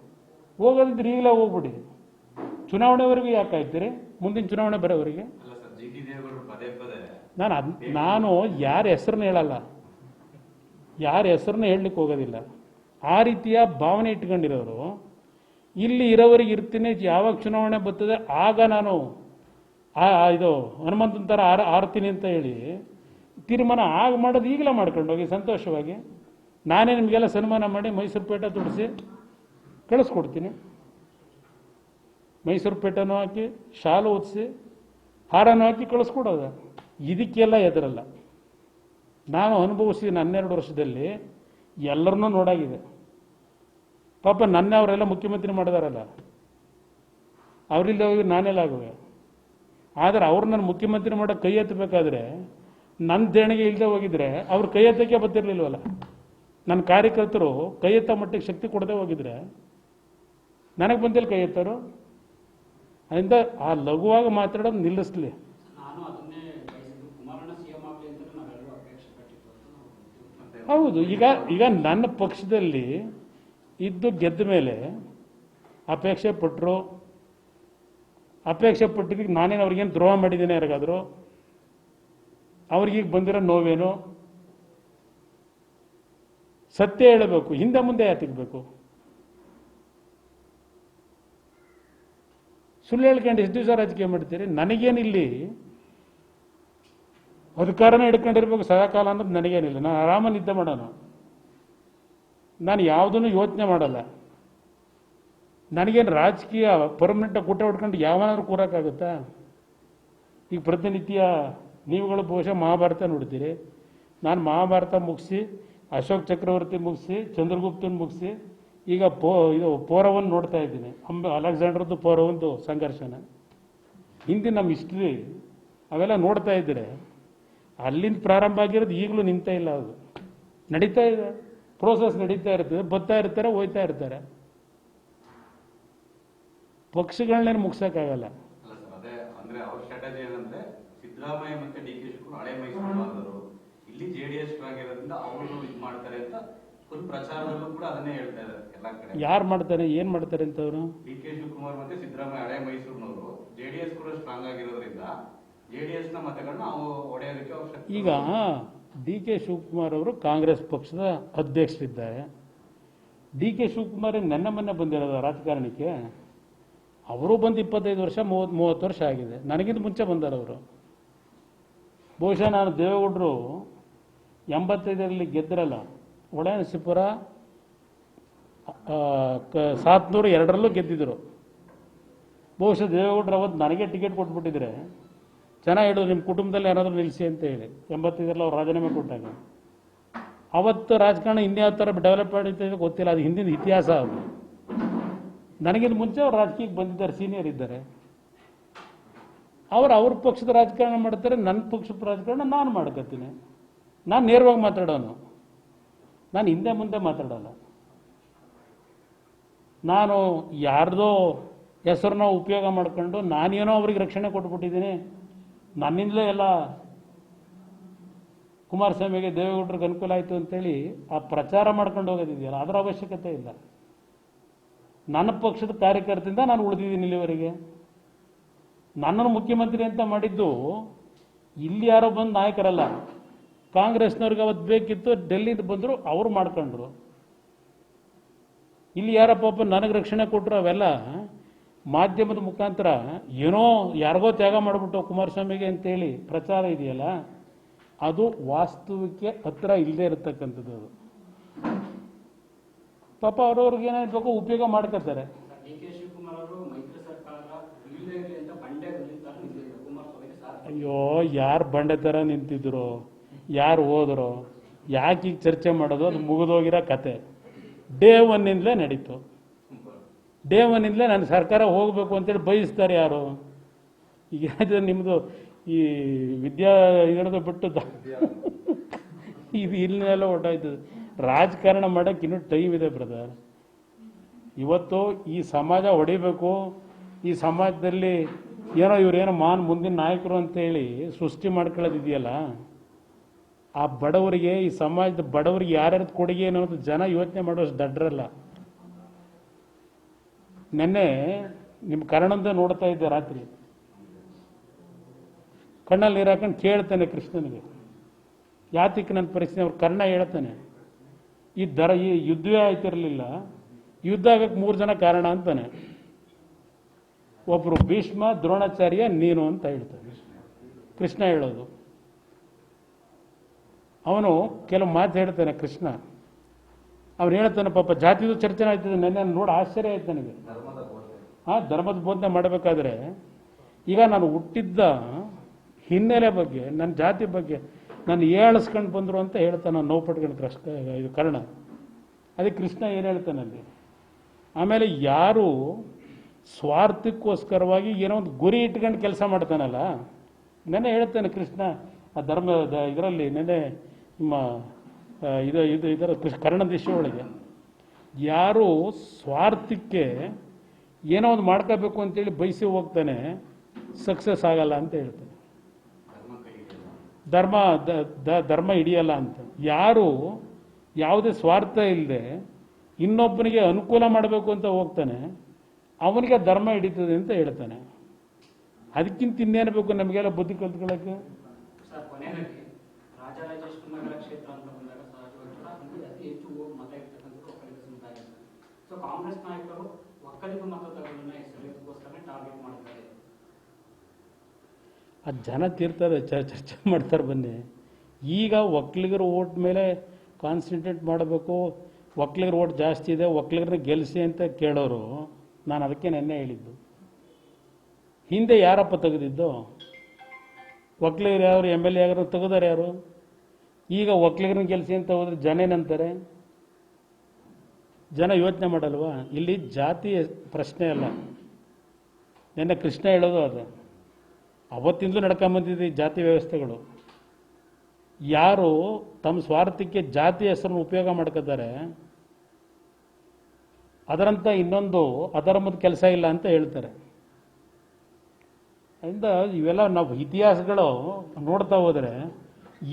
ಹೋಗೋದಿದ್ರೆ ಈಗಲೇ ಹೋಗ್ಬಿಡಿ. ಚುನಾವಣೆವರೆಗೂ ಯಾಕೆ ಆಯ್ತೀರಿ? ಮುಂದಿನ ಚುನಾವಣೆ ಬರೋವರೆಗೆ ನಾನು ಯಾರ ಹೆಸರನ್ನ ಹೇಳಲ್ಲ, ಯಾರ ಹೆಸರನ್ನ ಹೇಳಲಿಕ್ಕೆ ಹೋಗೋದಿಲ್ಲ. ಆ ರೀತಿಯ ಭಾವನೆ ಇಟ್ಕೊಂಡಿರೋರು ಇಲ್ಲಿ ಇರೋವರೆಗೆ ಇರ್ತೀನಿ, ಯಾವಾಗ ಚುನಾವಣೆ ಬರ್ತದೆ ಆಗ ನಾನು ಇದು ಹನುಮಂತನ ಥರ ಆರ್ತೀನಿ ಅಂತ ಹೇಳಿ ತೀರ್ಮಾನ ಆಗ ಮಾಡೋದು ಈಗಲೇ ಮಾಡ್ಕೊಂಡು ಹೋಗಿ ಸಂತೋಷವಾಗಿ. ನಾನೇ ನಿಮಗೆಲ್ಲ ಸನ್ಮಾನ ಮಾಡಿ ಮೈಸೂರು ಪೇಟ ತುಡಿಸಿ ಕಳಿಸ್ಕೊಡ್ತೀನಿ. ಮೈಸೂರು ಪೇಟನೂ ಹಾಕಿ, ಶಾಲು ಹೊದಿಸಿ, ಹಾರನೂ ಹಾಕಿ ಕಳಿಸ್ಕೊಡೋದು. ಇದಕ್ಕೆಲ್ಲ ಎದುರಲ್ಲ. ನಾನು ಅನುಭವಿಸಿದ 12 ವರ್ಷದಲ್ಲಿ ಎಲ್ಲರನ್ನೂ ನೋಡಾಗಿದೆ. ಪಾಪ ನನ್ನೇ ಅವರೆಲ್ಲ ಮುಖ್ಯಮಂತ್ರಿ ಮಾಡಿದಾರಲ್ಲ, ಅವರಿಲ್ಲ ಹೋಗಿ ನಾನೆಲ್ಲ ಆಗುವೆ. ಆದರೆ ಅವ್ರು ನನ್ನ ಮುಖ್ಯಮಂತ್ರಿ ಮಾಡೋಕ್ಕೆ ಕೈ ಎತ್ತಬೇಕಾದ್ರೆ ನನ್ನ ದೇಣಿಗೆ ಇಲ್ಲದೆ ಹೋಗಿದ್ರೆ ಅವ್ರು ಕೈ ಎತ್ತಕ್ಕೆ ಬರ್ತಿರ್ಲಿಲ್ವಲ್ಲ. ನನ್ನ ಕಾರ್ಯಕರ್ತರು ಕೈ ಎತ್ತ ಮಟ್ಟಿಗೆ ಶಕ್ತಿ ಕೊಡದೆ ಹೋಗಿದ್ರೆ ನನಗೆ ಬಂದಿಲ್ಲ ಕೈ ಎತ್ತರು. ಅದರಿಂದ ಆ ಲಘುವಾಗಿ ಮಾತಾಡೋದು ನಿಲ್ಲಿಸ್ಲಿ. ಹೌದು, ಈಗ ನನ್ನ ಪಕ್ಷದಲ್ಲಿ ಇದ್ದು ಗೆದ್ದ ಮೇಲೆ ಅಪೇಕ್ಷೆ ಪಟ್ಟರು, ಅಪೇಕ್ಷೆ ಪಟ್ಟಿದ್ದಕ್ಕೆ ನಾನೇನು ಅವ್ರಿಗೇನು ದ್ರೋಹ ಮಾಡಿದ್ದೇನೆ ಯಾರಿಗಾದ್ರು? ಅವ್ರಿಗೀಗ ಬಂದಿರೋ ನೋವೇನು? ಸತ್ಯ ಹೇಳಬೇಕು, ಹಿಂದೆ ಮುಂದೆ ಯಾತಿಗ್ಬೇಕು? ಸುಳ್ಳು ಹೇಳ್ಕೊಂಡು ಎಷ್ಟು ದಿವಸ ರಾಜಕೀಯ ಮಾಡ್ತೀರಿ? ನನಗೇನಿಲ್ಲಿ ಅಧಿಕಾರನೇ ಹಿಡ್ಕೊಂಡಿರ್ಬೇಕು ಸದಾಕಾಲ ಅನ್ನೋದು ನನಗೇನಿಲ್ಲ. ನಾನು ಆರಾಮ ನಿದ್ದೆ ಮಾಡೋಣ. ನಾನು ಯಾವುದನ್ನು ಯೋಚನೆ ಮಾಡಲ್ಲ. ನನಗೇನು ರಾಜಕೀಯ ಪರ್ಮನೆಂಟಾಗಿ ಊಟ ಹೊಡ್ಕೊಂಡು ಯಾವನಾದ್ರೂ ಕೂರೋಕ್ಕಾಗುತ್ತಾ? ಈಗ ಪ್ರತಿನಿತ್ಯ ನೀವುಗಳು ಬಹುಶಃ ಮಹಾಭಾರತ ನೋಡ್ತೀರಿ. ನಾನು ಮಹಾಭಾರತ ಮುಗಿಸಿ, ಅಶೋಕ್ ಚಕ್ರವರ್ತಿ ಮುಗಿಸಿ, ಚಂದ್ರಗುಪ್ತನ ಮುಗಿಸಿ, ಈಗ ಇದು ಪೌರವನ್ನು ನೋಡ್ತಾ ಇದ್ದೀನಿ. ಅಲೆಕ್ಸಾಂಡರ್ದು ಪೌರವಂದು ಸಂಘರ್ಷನ ಹಿಂದಿನ ನಮ್ಮ ಹಿಸ್ಟ್ರಿ ಅವೆಲ್ಲ ನೋಡ್ತಾ ಇದ್ದರೆ ಅಲ್ಲಿಂದ ಪ್ರಾರಂಭ ಆಗಿರೋದು ಈಗಲೂ ನಿಂತ ಇಲ್ಲ. ಅದು ನಡೀತಾ ಇದೆ, ಪ್ರೋಸೆಸ್ ನಡೀತಾ ಇರ್ತದೆ. ಬರ್ತಾ ಇರ್ತಾರೆ, ಹೋಯ್ತಾ ಇರ್ತಾರೆ. ಪಕ್ಷಗಳನ್ನೇನು ಮುಗಿಸೋಕ್ಕಾಗಲ್ಲ. ಅಂದ್ರೆ ಅವ್ರ ಸ್ಟ್ರಾಟಜಿ ಏನಂದ್ರೆ ಸಿದ್ದರಾಮಯ್ಯ ಮತ್ತೆ ಡಿ ಕೆ ಶಿವಕುಮಾರ್ ಹಳೆ ಮೈಸೂರು ಭಾಗದವರು, ಇಲ್ಲಿ ಜೆಡಿಎಸ್ ಸ್ಟ್ರಾಂಗ್ ಇರೋದ್ರಿಂದ ಅವರು ಇದು ಮಾಡ್ತಾರೆ ಅಂತ ಫುಲ್ ಪ್ರಚಾರದಲ್ಲೂ ಕೂಡ ಅದನ್ನೇ ಹೇಳ್ತಾ ಇದ್ದಾರೆ ಎಲ್ಲಾ ಕಡೆ. ಯಾರು ಮಾಡ್ತಾರೆ, ಏನ್ ಮಾಡ್ತಾರೆ ಅಂತ ಅವರು? ಡಿ ಕೆ ಶಿವಕುಮಾರ್ ಮತ್ತೆ ಸಿದ್ದರಾಮಯ್ಯ ಹಳೆ ಮೈಸೂರಿನವರು ಜೆಡಿಎಸ್ ಕೂಡ ಸ್ಟ್ರಾಂಗ್ ಆಗಿರೋದ್ರಿಂದ ಜೆಡಿಎಸ್ ನ ಮತಗಳನ್ನ ಒಡೆಯೋದಕ್ಕೆ ಅವಶ್ಯಕ. ಈಗ ಡಿ ಕೆ ಶಿವಕುಮಾರ್ ಅವರು ಕಾಂಗ್ರೆಸ್ ಪಕ್ಷದ ಅಧ್ಯಕ್ಷರಿದ್ದಾರೆ. ಡಿ ಕೆ ಶಿವಕುಮಾರ್ ನೆನ್ನೆ ಮೊನ್ನೆ ಬಂದಿರೋದು ರಾಜಕಾರಣಕ್ಕೆ. ಅವರು ಬಂದು 25 ವರ್ಷ 30 ವರ್ಷ ಆಗಿದೆ. ನನಗಿಂತ ಮುಂಚೆ ಬಂದಾರವರು. ಬಹುಶಃ ನಾನು ದೇವೇಗೌಡರು 85ರಲ್ಲಿ ಗೆದ್ದರಲ್ಲ, ಒಳನರಸೀಪುರ 702ರಲ್ಲೂ ಗೆದ್ದಿದ್ರು. ಬಹುಶಃ ದೇವೇಗೌಡರು ಅವತ್ತು ನನಗೆ ಟಿಕೆಟ್ ಕೊಟ್ಬಿಟ್ಟಿದ್ರೆ ಚೆನ್ನಾಗಿ ಹೇಳೋದು, ನಿಮ್ಮ ಕುಟುಂಬದಲ್ಲಿ ಯಾರಾದರೂ ನಿಲ್ಲಿಸಿ ಅಂತ ಹೇಳಿ. 85ರಲ್ಲಿ ಅವ್ರು ರಾಜೀನಾಮೆ ಕೊಟ್ಟಾಗ ಅವತ್ತು ರಾಜಕಾರಣ ಇನ್ಯಾವ ಥರ ಡೆವಲಪ್ ಮಾಡಿತ್ತು ಗೊತ್ತಿಲ್ಲ. ಅದು ಹಿಂದಿನ ಇತಿಹಾಸ. ಅದು ನನಗಿಂತ ಮುಂಚೆ ಅವ್ರು ರಾಜಕೀಯಕ್ಕೆ ಬಂದಿದ್ದಾರೆ, ಸೀನಿಯರ್ ಇದ್ದಾರೆ. ಅವ್ರ ಪಕ್ಷದ ರಾಜಕಾರಣ ಮಾಡ್ತಾರೆ, ನನ್ನ ಪಕ್ಷದ ರಾಜಕಾರಣ ನಾನು ಮಾಡ್ಕೊತೀನಿ. ನಾನು ನೇರವಾಗಿ ಮಾತಾಡೋನು, ನಾನು ಹಿಂದೆ ಮುಂದೆ ಮಾತಾಡೋಲ್ಲ. ನಾನು ಯಾರ್ದೋ ಹೆಸರನ್ನ ಉಪಯೋಗ ಮಾಡ್ಕೊಂಡು ನಾನೇನೋ ಅವ್ರಿಗೆ ರಕ್ಷಣೆ ಕೊಟ್ಬಿಟ್ಟಿದ್ದೀನಿ, ನನ್ನಿಂದಲೇ ಎಲ್ಲ ಕುಮಾರಸ್ವಾಮಿಗೆ ದೇವೇಗೌಡರಿಗೆ ಅನುಕೂಲ ಆಯಿತು ಅಂತೇಳಿ ಆ ಪ್ರಚಾರ ಮಾಡ್ಕೊಂಡು ಹೋಗೋದಿದೆಯಲ್ಲ, ಅದರ ಅವಶ್ಯಕತೆ ಇಲ್ಲ. ನನ್ನ ಪಕ್ಷದ ಕಾರ್ಯಕರ್ತರಿಂದ ನಾನು ಉಳಿದಿದ್ದೀನಿ ಇಲ್ಲಿವರೆಗೆ. ನನ್ನನ್ನು ಮುಖ್ಯಮಂತ್ರಿ ಅಂತ ಮಾಡಿದ್ದು ಇಲ್ಲಿ ಯಾರೋ ಬಂದು ನಾಯಕರಲ್ಲ, ಕಾಂಗ್ರೆಸ್ನವ್ರಿಗೆ ಅವತ್ತು ಬೇಕಿತ್ತು, ಡೆಲ್ಲಿಯಿಂದ ಬಂದರು, ಅವರು ಮಾಡ್ಕೊಂಡ್ರು. ಇಲ್ಲಿ ಯಾರಪ್ಪ ನನಗೆ ರಕ್ಷಣೆ ಕೊಟ್ಟರು, ಅವೆಲ್ಲ ಮಾಧ್ಯಮದ ಮುಖಾಂತರ ಏನೋ ಯಾರಿಗೋ ತ್ಯಾಗ ಮಾಡಿಬಿಟ್ಟು ಕುಮಾರಸ್ವಾಮಿಗೆ ಅಂತೇಳಿ ಪ್ರಚಾರ ಇದೆಯಲ್ಲ, ಅದು ವಾಸ್ತವಕ್ಕೆ ಹತ್ರ ಇಲ್ಲದೆ ಇರತಕ್ಕಂಥದ್ದು. ಅದು ಪಾಪ ಅವ್ರವ್ರಿಗೆ ಏನಾಗಬೇಕು ಉಪಯೋಗ ಮಾಡ್ಕೊತಾರೆ. ಅಯ್ಯೋ, ಯಾರು ಬಂಡೆ ಥರ ನಿಂತಿದ್ರು, ಯಾರು ಹೋದ್ರು, ಯಾಕೆ ಈಗ ಚರ್ಚೆ ಮಾಡೋದು? ಅದು ಮುಗಿದೋಗಿರೋ ಕತೆ. ಡೇ ಒನ್ನಿಂದಲೇ ನಡೀತು. ಡೇ ಒನ್ನಿಂದಲೇ ನನ್ನ ಸರ್ಕಾರ ಹೋಗಬೇಕು ಅಂತೇಳಿ ಬಯಸ್ತಾರೆ ಯಾರು? ಈಗ ನಿಮ್ಮದು ಈ ವಿದ್ಯಾ ಇದರದ್ದು ಬಿಟ್ಟು ಇದು ಇಲ್ಲೆಲ್ಲ ಹೊರಟಾಯ್ತದೆ. ರಾಜಕಾರಣ ಮಾಡೋಕ್ಕೆ ಇನ್ನೂ ಟೈಮ್ ಇದೆ ಬ್ರದರ್. ಇವತ್ತು ಈ ಸಮಾಜ ಹೊಡಿಬೇಕು, ಈ ಸಮಾಜದಲ್ಲಿ ಏನೋ ಇವರೇನೋ ಮುಂದಿನ ನಾಯಕರು ಅಂತೇಳಿ ಸೃಷ್ಟಿ ಮಾಡ್ಕೊಳ್ಳೋದಿದೆಯಲ್ಲ, ಆ ಬಡವರಿಗೆ, ಈ ಸಮಾಜದ ಬಡವರಿಗೆ ಯಾರ್ಯಾರ್ದು ಕೊಡುಗೆ ಅನ್ನೋದು ಜನ ಯೋಚನೆ ಮಾಡೋಷ್ಟು ದಡ್ರಲ್ಲ. ನೆನ್ನೆ ನಿಮ್ಮ ಕರ್ಣಂದ ನೋಡ್ತಾ ಇದ್ದೆ ರಾತ್ರಿ, ಕಣ್ಣಲ್ಲಿ ನೀರು ಹಾಕೊಂಡು ಕೇಳ್ತಾನೆ ಕೃಷ್ಣನಿಗೆ, ಯಾತಿಕ್ಕೆ ನನ್ನ ಪರಿಸ್ಥಿತಿ. ಅವ್ರು ಕರ್ಣ ಹೇಳ್ತಾನೆ, ಈ ಯುದ್ಧವೇ ಆಯ್ತಿರಲಿಲ್ಲ, ಯುದ್ಧ ಆಗಕ್ಕೆ 3 ಜನ ಕಾರಣ ಅಂತಾನೆ. ಒಬ್ರು ಭೀಷ್ಮ, ದ್ರೋಣಾಚಾರ್ಯ, ನೀನು ಅಂತ ಹೇಳ್ತಾನೆ ಕೃಷ್ಣ ಹೇಳೋದು. ಅವನು ಕೆಲವು ಮಾತು ಹೇಳ್ತಾನೆ ಕೃಷ್ಣ. ಅವನು ಹೇಳ್ತಾನೆ, ಪಾಪ ಜಾತಿದು ಚರ್ಚೆ ಆಯ್ತದೆ. ನೆನ್ನೆ ನೋಡಿ ಆಶ್ಚರ್ಯ ಆಯ್ತು ನನಗೆ. ಧರ್ಮದ ಬೋಧನೆ ಮಾಡಬೇಕಾದ್ರೆ ಈಗ ನಾನು ಹುಟ್ಟಿದ್ದ ಹಿನ್ನೆಲೆ ಬಗ್ಗೆ, ನನ್ನ ಜಾತಿ ಬಗ್ಗೆ ನಾನು ಏಳಿಸ್ಕೊಂಡು ಬಂದರು ಅಂತ ಹೇಳ್ತಾನೆ. ನಾನು ನೋವು ಪಟ್ಕೊಂಡು ಕೃಷ್ಣ, ಇದು ಕರ್ಣ. ಅದಕ್ಕೆ ಕೃಷ್ಣ ಏನು ಹೇಳ್ತಾನೆ ಅಲ್ಲಿ. ಆಮೇಲೆ ಯಾರು ಸ್ವಾರ್ಥಕ್ಕೋಸ್ಕರವಾಗಿ ಏನೋ ಒಂದು ಗುರಿ ಇಟ್ಕೊಂಡು ಕೆಲಸ ಮಾಡ್ತಾನಲ್ಲ, ನೆನ್ನೆ ಹೇಳ್ತಾನೆ ಕೃಷ್ಣ ಆ ಧರ್ಮದ ಇದರಲ್ಲಿ, ನೆನ್ನೆ ನಿಮ್ಮ ಇದರ ಕರ್ಣದ ವಿಷಯ ಒಳಗೆ, ಯಾರು ಸ್ವಾರ್ಥಕ್ಕೆ ಏನೋ ಒಂದು ಮಾಡ್ಕೋಬೇಕು ಅಂತೇಳಿ ಬಯಸಿ ಹೋಗ್ತಾನೆ, ಸಕ್ಸಸ್ ಆಗಲ್ಲ ಅಂತ ಹೇಳ್ತಾನೆ. ಧರ್ಮ ಹಿಡಿಯಲ್ಲ ಅಂತ. ಯಾರು ಯಾವುದೇ ಸ್ವಾರ್ಥ ಇಲ್ಲದೆ ಇನ್ನೊಬ್ಬನಿಗೆ ಅನುಕೂಲ ಮಾಡಬೇಕು ಅಂತ ಹೋಗ್ತಾನೆ, ಅವನಿಗೆ ಧರ್ಮ ಹಿಡಿತದೆ ಅಂತ ಹೇಳ್ತಾನೆ. ಅದಕ್ಕಿಂತ ಇನ್ನೇನು ಬೇಕು ನಮಗೆಲ್ಲ ಬುದ್ಧಿ ಕಲ್ತ್ಕೊಳ್ಳೋಕ್ಕೆ? ಸರ್, ಕೊನೆಯದಾಗಿ ರಾಜರಾಜೇಶ್ವರಿ ನಗರ ಕ್ಷೇತ್ರ ಅಂತ ಬಂದಾಗ ಸಹಜವಾಗಿ ಅತಿ ಹೆಚ್ಚು ಮತ ಇರ್ತಕ್ಕಂಥದ್ದು ಒಕ್ಕಲಿಗ ಸಮುದಾಯ. ಸೊ ಕಾಂಗ್ರೆಸ್ ನಾಯಕರು ಒಕ್ಕಲಿಗ ಮತದಾರರನ್ನ ಹೆಸರಿಗೋಸ್ಕರ ಟಾರ್ಗೆಟ್ ಮಾಡ್ತಾರೆ. ಅದು ಜನ ತೀರ್ತಾರೆ, ಚರ್ಚೆ ಮಾಡ್ತಾರೆ. ಬನ್ನಿ, ಈಗ ಒಕ್ಕಲಿಗರ ಓಟ್ ಮೇಲೆ ಕಾನ್ಸಂಟ್ರೇಟ್ ಮಾಡಬೇಕು, ಒಕ್ಕಲಿಗರ ಓಟ್ ಜಾಸ್ತಿ ಇದೆ, ಒಕ್ಕಲಿಗರನ್ನ ಗೆಲ್ಲಿಸಿ ಅಂತ ಕೇಳೋರು. ನಾನು ಅದಕ್ಕೆ ನೆನ್ನೆ ಹೇಳಿದ್ದು, ಹಿಂದೆ ಯಾರಪ್ಪ ತೆಗೆದಿದ್ದು? ಒಕ್ಕಲಿಗರು ಯಾರು MLA ಯಾರು ತೆಗೆದಾರೆ ಯಾರು? ಈಗ ಒಕ್ಕಲಿಗರನ್ನ ಗೆಲ್ಲಿಸಿ ಅಂತ ಹೋದ್ರೆ ಜನ ಏನಂತಾರೆ? ಜನ ಯೋಚನೆ ಮಾಡಲ್ವಾ? ಇಲ್ಲಿ ಜಾತಿ ಪ್ರಶ್ನೆ ಅಲ್ಲ. ನೆನ್ನೆ ಕೃಷ್ಣ ಹೇಳೋದು ಅದೇ. ಅವತ್ತಿಂದಲೂ ನಡ್ಕೊಂಬಂದಿದೆ ಈ ಜಾತಿ ವ್ಯವಸ್ಥೆಗಳು. ಯಾರು ತಮ್ಮ ಸ್ವಾರ್ಥಕ್ಕೆ ಜಾತಿ ಹೆಸರನ್ನು ಉಪಯೋಗ ಮಾಡ್ಕೋತಾರೆ, ಅದರಂತ ಇನ್ನೊಂದು ಅಧರ್ಮದ ಕೆಲಸ ಇಲ್ಲ ಅಂತ ಹೇಳ್ತಾರೆ. ಅದರಿಂದ ಇವೆಲ್ಲ ನಾವು ಇತಿಹಾಸಗಳು ನೋಡ್ತಾ ಹೋದರೆ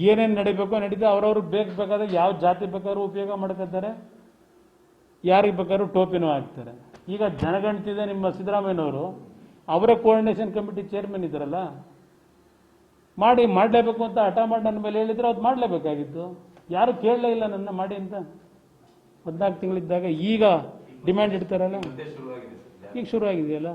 ಏನೇನು ನಡಿಬೇಕೋ ನಡೀತಾ, ಅವ್ರವ್ರಿಗೆ ಬೇಕಾದ್ರೆ ಯಾವ ಜಾತಿ ಬೇಕಾದ್ರೂ ಉಪಯೋಗ ಮಾಡ್ಕೋತಾರೆ, ಯಾರಿಗೆ ಬೇಕಾದ್ರೂ ಟೋಪಿನೂ ಹಾಕ್ತಾರೆ. ಈಗ ಜನಗಣತಿದೆ ನಿಮ್ಮ ಸಿದ್ದರಾಮಯ್ಯನವರು, ಅವರೇ ಕೋಆರ್ಡಿನೇಷನ್ ಕಮಿಟಿ ಚೇರ್ಮನ್ ಇದ್ದಾರಲ್ಲ, ಮಾಡಲೇಬೇಕು ಅಂತ ಹಠ ಮಾಡಿ ನನ್ನ ಮೇಲೆ ಹೇಳಿದ್ರೆ ಅದು ಮಾಡಲೇಬೇಕಾಗಿತ್ತು. ಯಾರು ಕೇಳಲೇ ಇಲ್ಲ ನನ್ನ ಮಾಡಿ ಅಂತ. 14 ತಿಂಗಳಿದ್ದಾಗ ಈಗ ಡಿಮ್ಯಾಂಡ್ ಇಡ್ತಾರಲ್ಲ, ಈಗ ಶುರು ಆಗಿದೆಯಲ್ಲ.